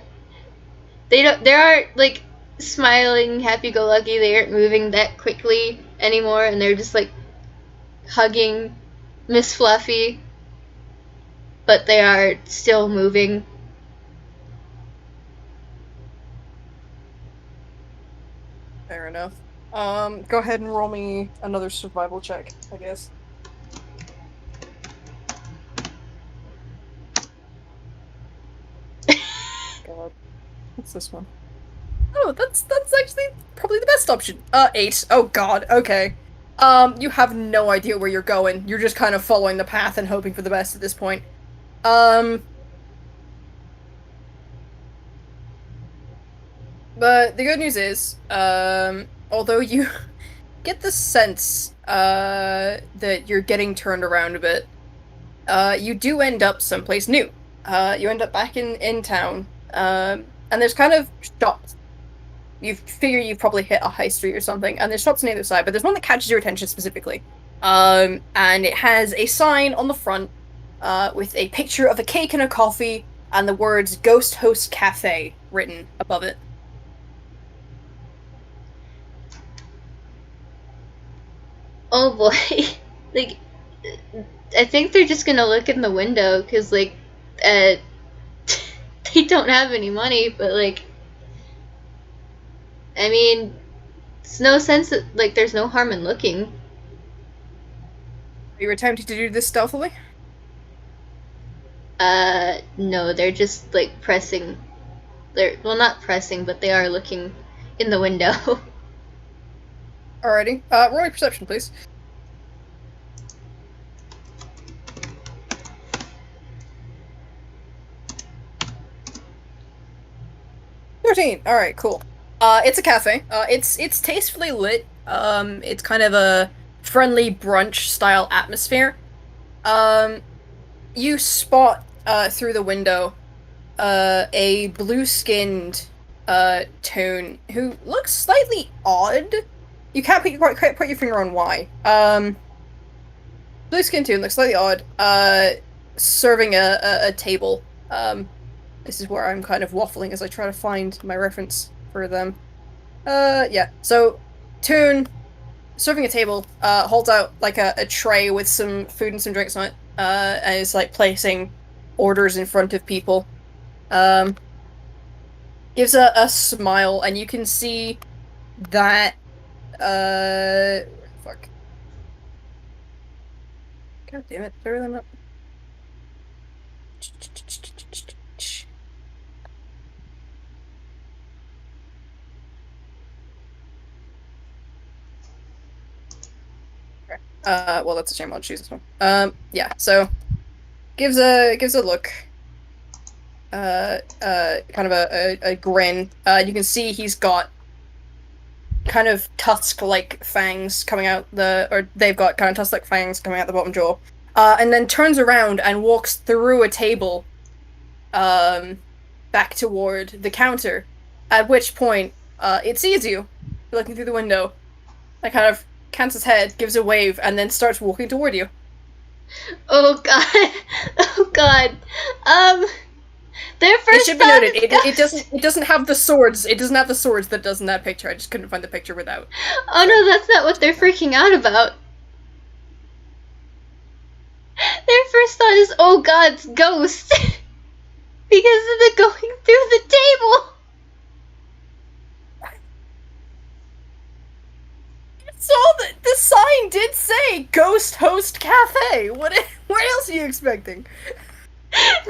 they aren't like smiling, happy-go-lucky. They aren't moving that quickly anymore, and they're just like hugging Miss Fluffy, but they are still moving. Fair enough. Go ahead and roll me another survival check, I guess. God. What's this one? Oh, that's actually probably the best option. 8. Oh god, okay. You have no idea where you're going. You're just kind of following the path and hoping for the best at this point. Um, But the good news is, although you get the sense that you're getting turned around a bit, you do end up someplace new. You end up back in town, and there's kind of shops. You figure you've probably hit a high street or something, and there's shops on the other side, but there's one that catches your attention specifically. And it has a sign on the front, with a picture of a cake and a coffee, and the words "Ghost Host Cafe" written above it. Oh boy. Like, I think they're just gonna look in the window because, like, uh, they don't have any money, but, like, I mean, it's no sense that, like, there's no harm in looking. Are you attempting to do this stealthily? No, they're just, like, pressing. They're, well, not pressing, but they are looking in the window. Alrighty. Roll me perception, please. 13. All right, cool. It's a cafe. It's tastefully lit. It's kind of a friendly brunch style atmosphere. Um, you spot through the window a blue-skinned Toon who looks slightly odd. You can't quite put your finger on why. Blue-skinned Toon looks slightly odd. Serving a table. This is where I'm kind of waffling as I try to find my reference for them. Yeah. So, Toon, serving a table, holds out like a tray with some food and some drinks on it, and is like placing orders in front of people. Um, gives a smile, and you can see that, fuck. God damn it, throw them up. Well, that's a shame. I'll choose this one. Yeah. So gives a look. Kind of a grin. You can see he's got kind of tusk-like fangs coming out or they've got kind of tusk-like fangs coming out the bottom jaw. And then turns around and walks through a table, back toward the counter. At which point, it sees you looking through the window. It kind of cants its head, gives a wave, and then starts walking toward you. Oh god. Oh god. Their It first should be thought noted, is it doesn't have the swords. It doesn't have the swords that does in that picture. I just couldn't find the picture without. Oh no, that's not what they're freaking out about. Their first thought is, oh god, it's ghosts. Because of the going through the table. So the sign did say Ghost Host Cafe. What else are you expecting?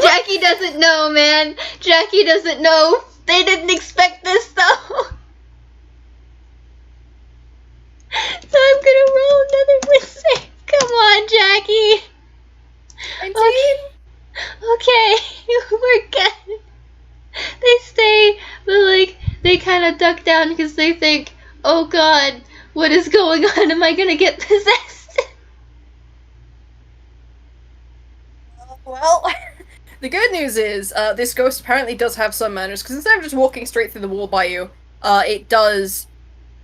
Jackie doesn't know, man. Jackie doesn't know. They didn't expect this, though. So I'm gonna roll another wisdom. Come on, Jackie. 19? Okay, we're good. They stay, but like they kind of duck down because they think, "Oh God, what is going on? Am I gonna get possessed?" Well, the good news is this ghost apparently does have some manners because instead of just walking straight through the wall by you, it does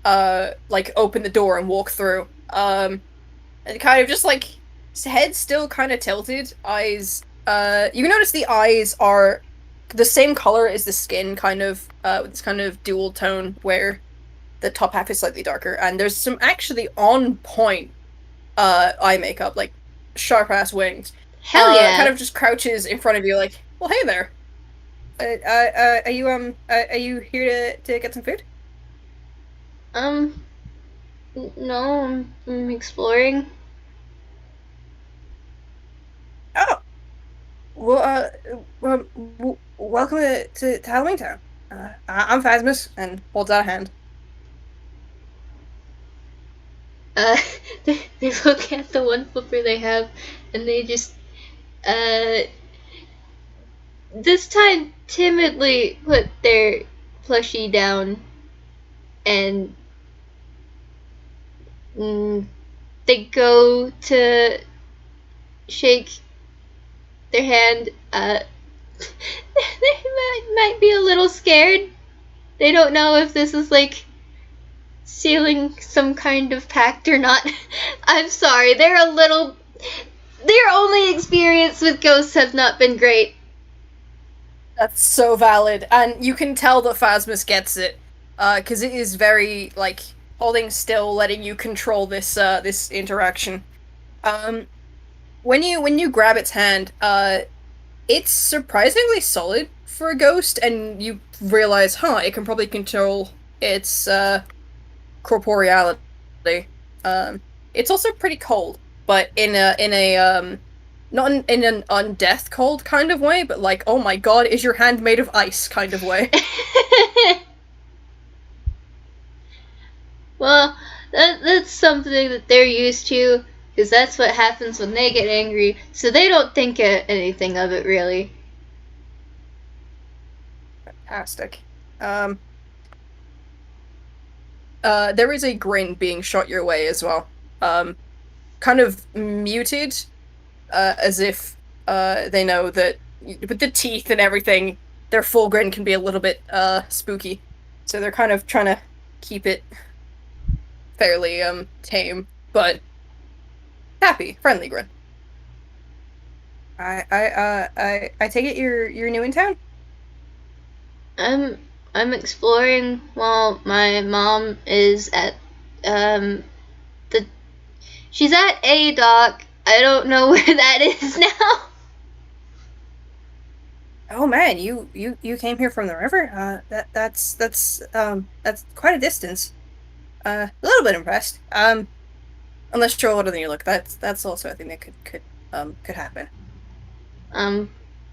like open the door and walk through. And kind of just like his head still kind of tilted, eyes. You can notice the eyes are the same color as the skin, kind of with this kind of dual tone where the top half is slightly darker, and there's some actually on point eye makeup, like sharp ass wings. Hell yeah! Kind of just crouches in front of you, like, well, hey there. Are you here to get some food? No, I'm exploring. Oh, well, welcome to Halloweentown. I'm Phasmus, and holds out a hand. They look at the one flipper they have, and they just, this time timidly put their plushie down, and they go to shake their hand. They might be a little scared. They don't know if this is like sealing some kind of pact or not. I'm sorry, they're a little. Their only experience with ghosts have not been great. That's so valid, and you can tell that Phasmus gets it, because it is very like holding still, letting you control this interaction. Um, when you grab its hand, it's surprisingly solid for a ghost, and you realize, huh, it can probably control its corporeality. Um, it's also pretty cold, but in a not in an undeath cold kind of way, but like, oh my god, is your hand made of ice kind of way. Well, that's something that they're used to, because that's what happens when they get angry, so they don't think anything of it, really. Fantastic. Um, there is a grin being shot your way as well. Kind of muted, as if they know that with the teeth and everything, their full grin can be a little bit spooky. So they're kind of trying to keep it fairly tame, but happy, friendly grin. I take it you're new in town? I'm I'm exploring while my mom is at um the she's at a dock. I don't know where that is now. Oh man, you came here from the river? That's quite a distance. A little bit impressed. Unless you're older than you look, that's also a thing that could happen. Um,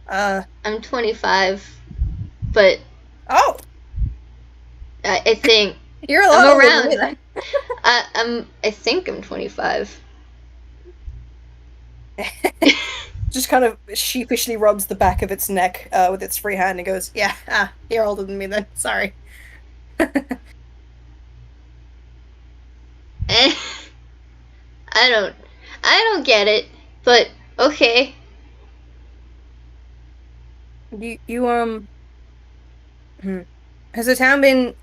Uh I'm 25, but oh, I think you're a I'm lot older than me around. then. I think I'm 25. Just kind of sheepishly rubs the back of its neck with its free hand and goes, "Yeah, you're older than me then. Sorry." Eh, I don't I don't get it, but okay. You hmm. Has the town been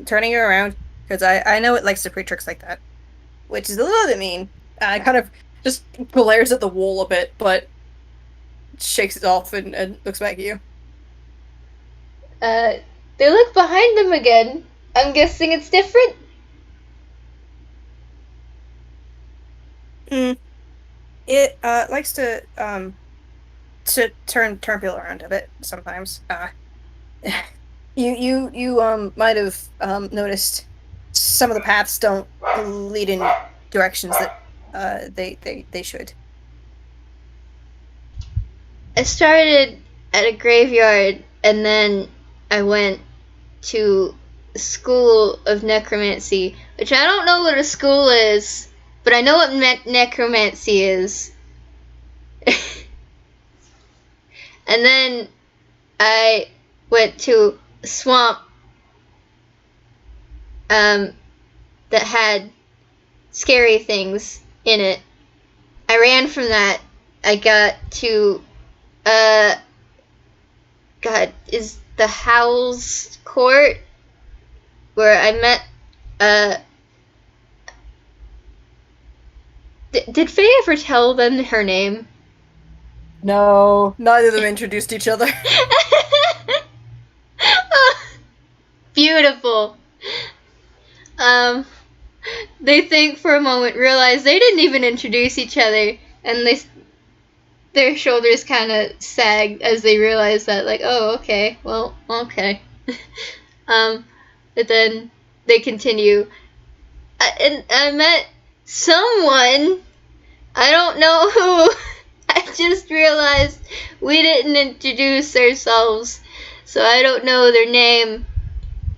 turning you around? Because I know it likes to play tricks like that, which is a little bit mean. Kind of just glares at the wall a bit, but shakes it off and looks back at you. Uh, they look behind them again. I'm guessing it's different. Mm. It likes to turn people around a bit sometimes. You might have noticed some of the paths don't lead in directions that they should. I started at a graveyard, and then I went to a school of necromancy, which I don't know what a school is, but I know what necromancy is. And then I went to a swamp um, that had scary things in it. I ran from that. I got to uh God, is the Howl's Court, where I met uh did Faye ever tell them her name? No, neither of them introduced each other. Beautiful. Um, they think for a moment, realize they didn't even introduce each other, and their shoulders kind of sag as they realize that, like, oh, okay, well, okay. um, but then they continue. And I met someone. I don't know who. I just realized we didn't introduce ourselves, so I don't know their name.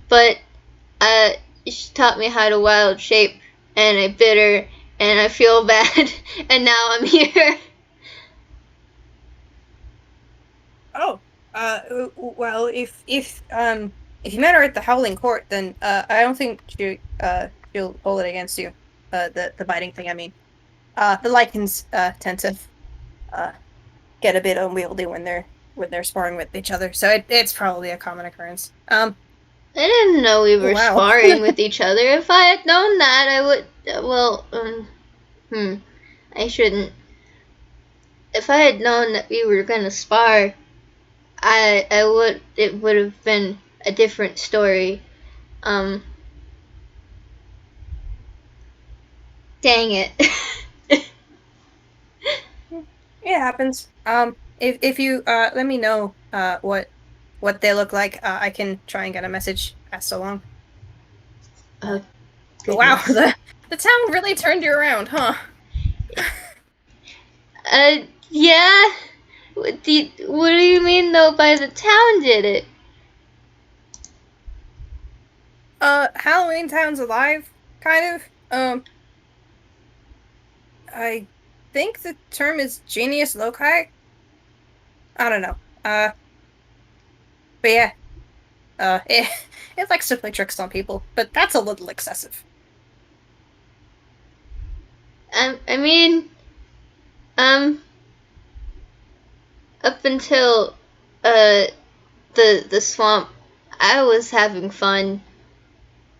But she taught me how to wild shape, and I bit her, and I feel bad, and now I'm here. Oh, well, if you met her at the Howling Court, then I don't think she'll hold it against you. The biting thing, I mean. The lichens tend to uh get a bit unwieldy when they're sparring with each other, so it's probably a common occurrence. I didn't know we Oh were wow. sparring with each other. If I had known that, I would. Well, I shouldn't. If I had known that we were gonna spar, I would. It would have been a different story. Um, Dang it. It happens. If you let me know what they look like, I can try and get a message passed along. Uh, Oh, but wow, goodness. the town really turned you around, huh? Yeah. What do you mean though by the town did it? Halloweentown's alive, kind of. I think the term is genius loci. I don't know. But yeah, it likes to play tricks on people, but that's a little excessive. I mean, um, up until uh the swamp, I was having fun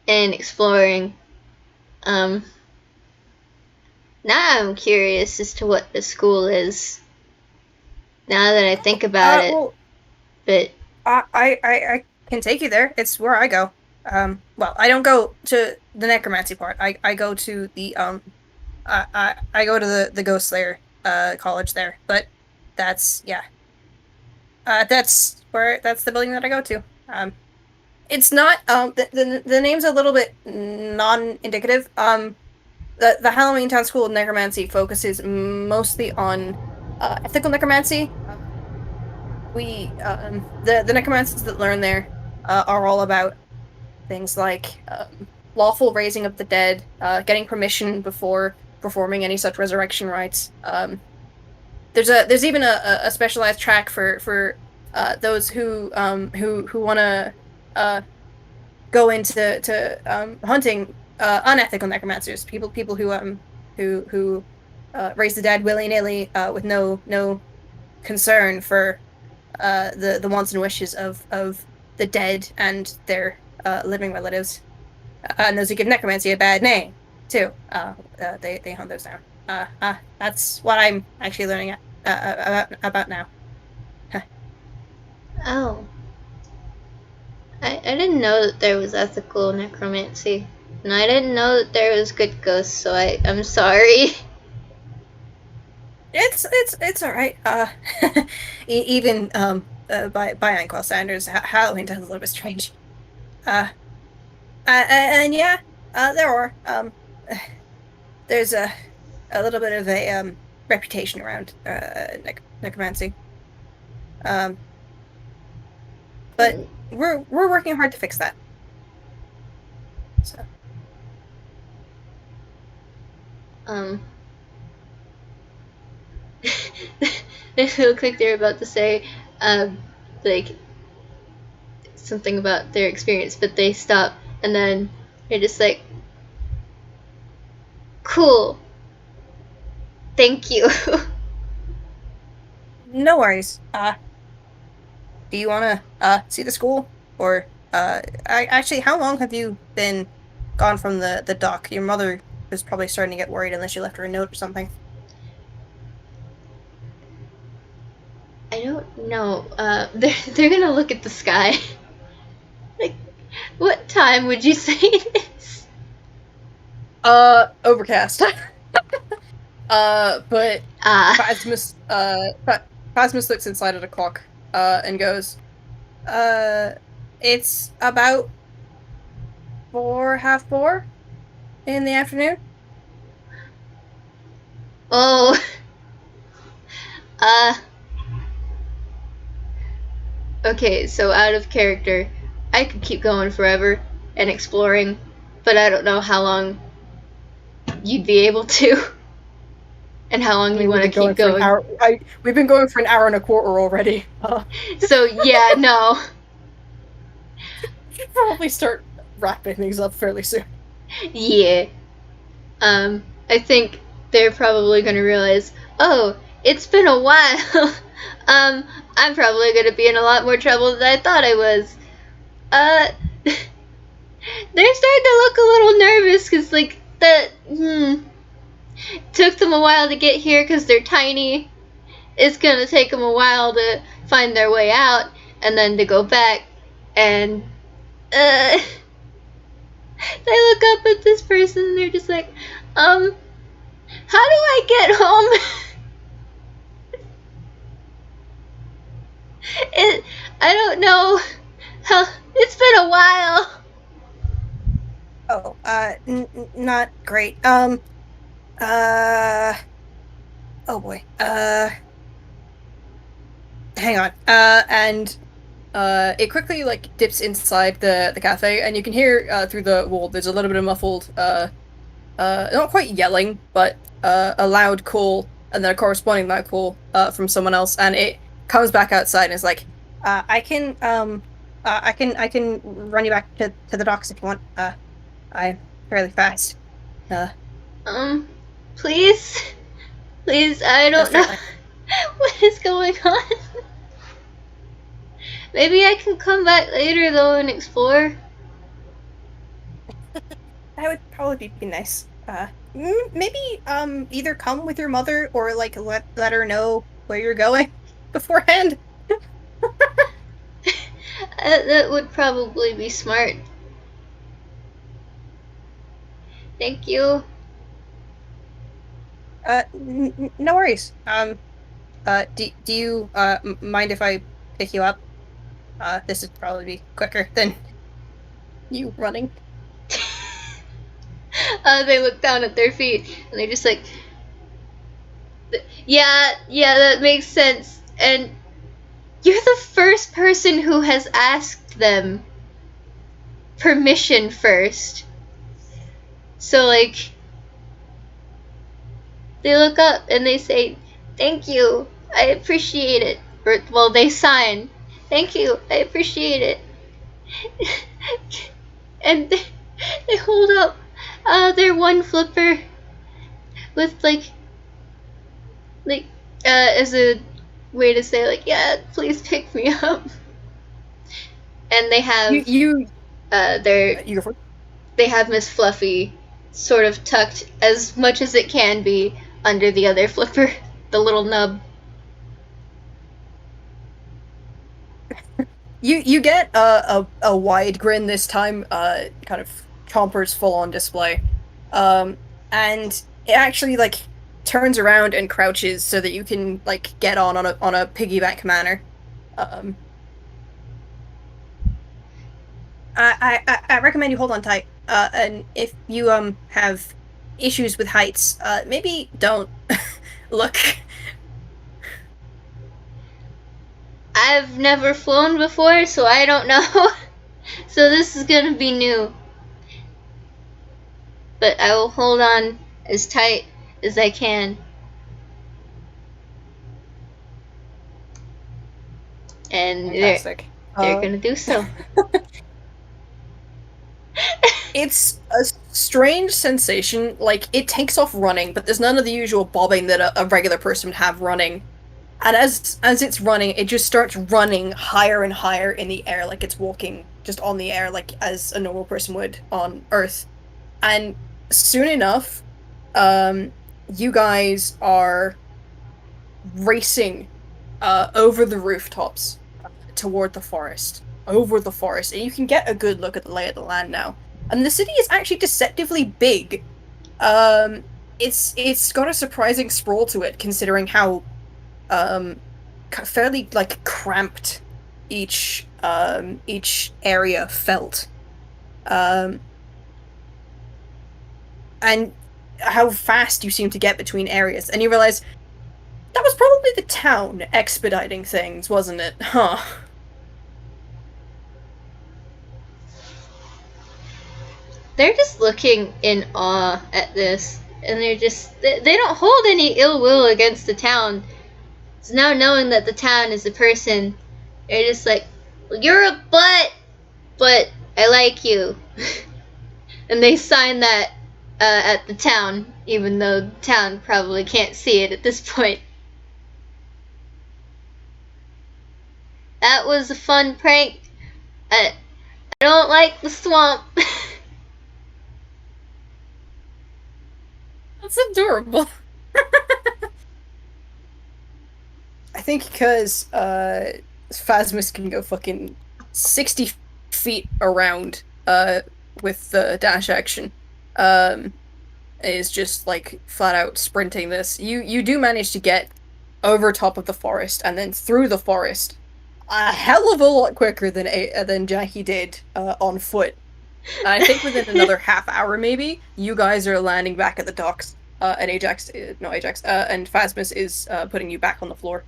and exploring. Um, Now I'm curious as to what the school is. Now that I think about it, Well, but I can take you there. It's where I go. Well, I don't go to the necromancy part. I go to the I go to the Ghost Slayer college there. But that's yeah. That's the building that I go to. It's not the name's a little bit non-indicative. The Halloweentown School of Necromancy focuses mostly on ethical necromancy. The necromancers that learn there are all about things like lawful raising of the dead, getting permission before performing any such resurrection rites. There's even a specialized track for those who want to uh, go into hunting unethical necromancers, people who raise the dead willy nilly with no concern for the wants and wishes of the dead and their living relatives. And those who give necromancy a bad name too. They hunt those down. That's what I'm actually learning about now. oh, I didn't know that there was ethical necromancy, and I didn't know that there was good ghosts. So I'm sorry. It's all right. Even by Inquel standards, Halloween is a little bit strange. Uh, and yeah, there are there's a little bit of a reputation around necromancy. Um, but we're working hard to fix that. So um, they look like they're about to say, like something about their experience, but they stop and then they're just like, "Cool, thank you." no worries. Do you want to see the school or actually how long have you been gone from the dock? Your mother was probably starting to get worried unless you left her a note or something. I don't know. They're gonna look at the sky. Like, what time would you say it is? Overcast. But Ah, Phasmus looks inside at a clock, and goes, uh, it's about half four in the afternoon. oh, uh, okay, so out of character, I could keep going forever and exploring, but I don't know how long you'd be able to, and how long I you mean, want to keep going. We've been going for an hour and a quarter already. So, yeah, no. should probably start wrapping things up fairly soon. Yeah. I think they're probably gonna realize, oh, it's been a while. I'm probably gonna be in a lot more trouble than I thought I was. Uh, they're starting to look a little nervous because, like, took them a while to get here because they're tiny. It's gonna take them a while to find their way out and then to go back. And, they look up at this person and they're just like, how do I get home? I don't know. How, it's been a while. Oh, not great. Oh boy. Hang on. And it quickly like dips inside the cafe, and you can hear through the wall. There's a little bit of muffled, not quite yelling, but a loud call, and then a corresponding loud call from someone else, and it comes back outside and is like, I can run you back to the docks if you want. I'm fairly fast. Uh, Please, please. I don't know Certainly. what is going on. Maybe I can come back later though and explore. That would probably be nice. Maybe either come with your mother or like let her know where you're going beforehand. That would probably be smart. Thank you. No worries. Do you mind if I pick you up? This would probably be quicker than you running. They look down at their feet and they're just like, yeah, that makes sense. And you're the first person who has asked them permission first. So, like, they look up and they say, thank you, I appreciate it. Or, well, they sign, thank you, I appreciate it. And they hold up their one flipper with, like, as a way to say, like, yeah, please pick me up. And they have You their you go first. they have Miss Fluffy sort of tucked as much as it can be under the other flipper, the little nub. You get a wide grin this time, kind of Chomper's full on display, and it actually like turns around and crouches so that you can like get on a piggyback manner. Um, I recommend you hold on tight. And if you have issues with heights, maybe don't look. I've never flown before, so I don't know. So this is gonna be new. But I will hold on as tight as I can. And Fantastic. they're gonna do so. It's a strange sensation. Like it takes off running, but there's none of the usual bobbing that a regular person would have running. And as it's running, it just starts running higher and higher in the air, like it's walking just on the air, like as a normal person would on Earth. And soon enough, you guys are racing over the rooftops toward the forest, over the forest, and you can get a good look at the lay of the land now. And the city is actually deceptively big. It's got a surprising sprawl to it, considering how fairly like cramped each area felt, um, and how fast you seem to get between areas, and you realize that was probably the town expediting things, wasn't it? Huh. They're just looking in awe at this. And they don't hold any ill will against the town. So now knowing that the town is a person, they're just like, well, you're a butt, but I like you. And they sign that at the town, even though the town probably can't see it at this point. That was a fun prank. I don't like the swamp. That's adorable. I think because Phasmus can go fucking 60 feet around with the dash action. Is just like flat out sprinting this. You do manage to get over top of the forest and then through the forest a hell of a lot quicker than Jackie did on foot. I think within another half hour, maybe, you guys are landing back at the docks. And Ajaxx, no Ajaxx, and Phasmus is putting you back on the floor.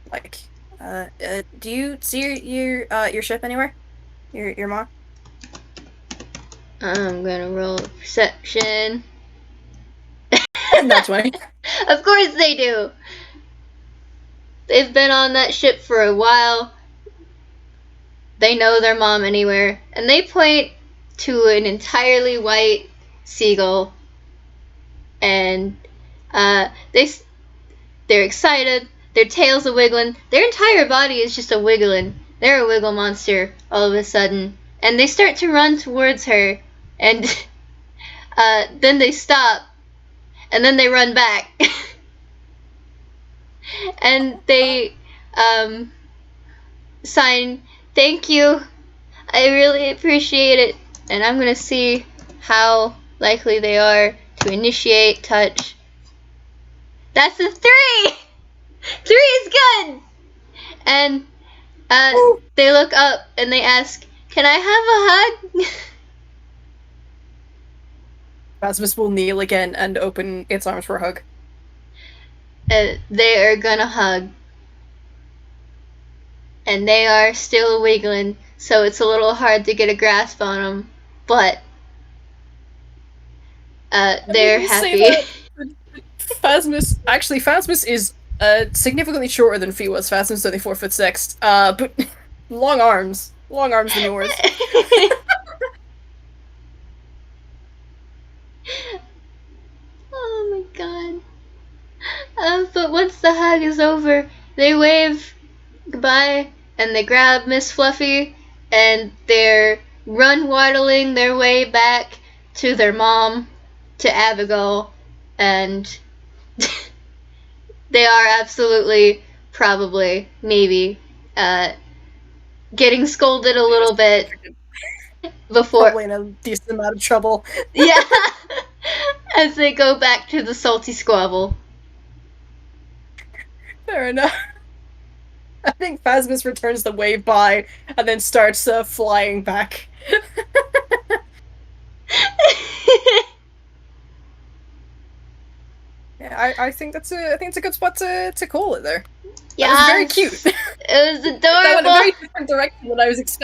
Like, do you see your ship anywhere? Your mom? I'm gonna roll perception. That's funny. Of course they do. They've been on that ship for a while. They know their mom anywhere, and they point to an entirely white seagull, and they're excited. Their tails are wiggling. Their entire body is just a wiggling. They're a wiggle monster all of a sudden, and they start to run towards her, and then they stop, and then they run back, and they sign, "Thank you. I really appreciate it." And I'm gonna see how likely they are to initiate touch. That's a 3! 3 is good! And they look up and they ask, "Can I have a hug?" Phasmus will kneel again and open its arms for a hug. They are gonna hug. And they are still wiggling, so it's a little hard to get a grasp on them, but they're happy. Phasmus is significantly shorter than Phii was. Phasmus is only 4'6", but long arms than yours. Oh my god. But once the hug is over, they wave goodbye and they grab Miss Fluffy and they're run waddling their way back to their mom, to Abigail, and they are absolutely, probably, maybe, getting scolded a little bit before. Probably in a decent amount of trouble. Yeah. As they go back to the salty squabble. Fair enough. I think Phasmus returns the wave by and then starts flying back. Yeah, I think it's a good spot to call it there. Yeah, that was very cute. It was adorable. That went a very different direction than I was expecting.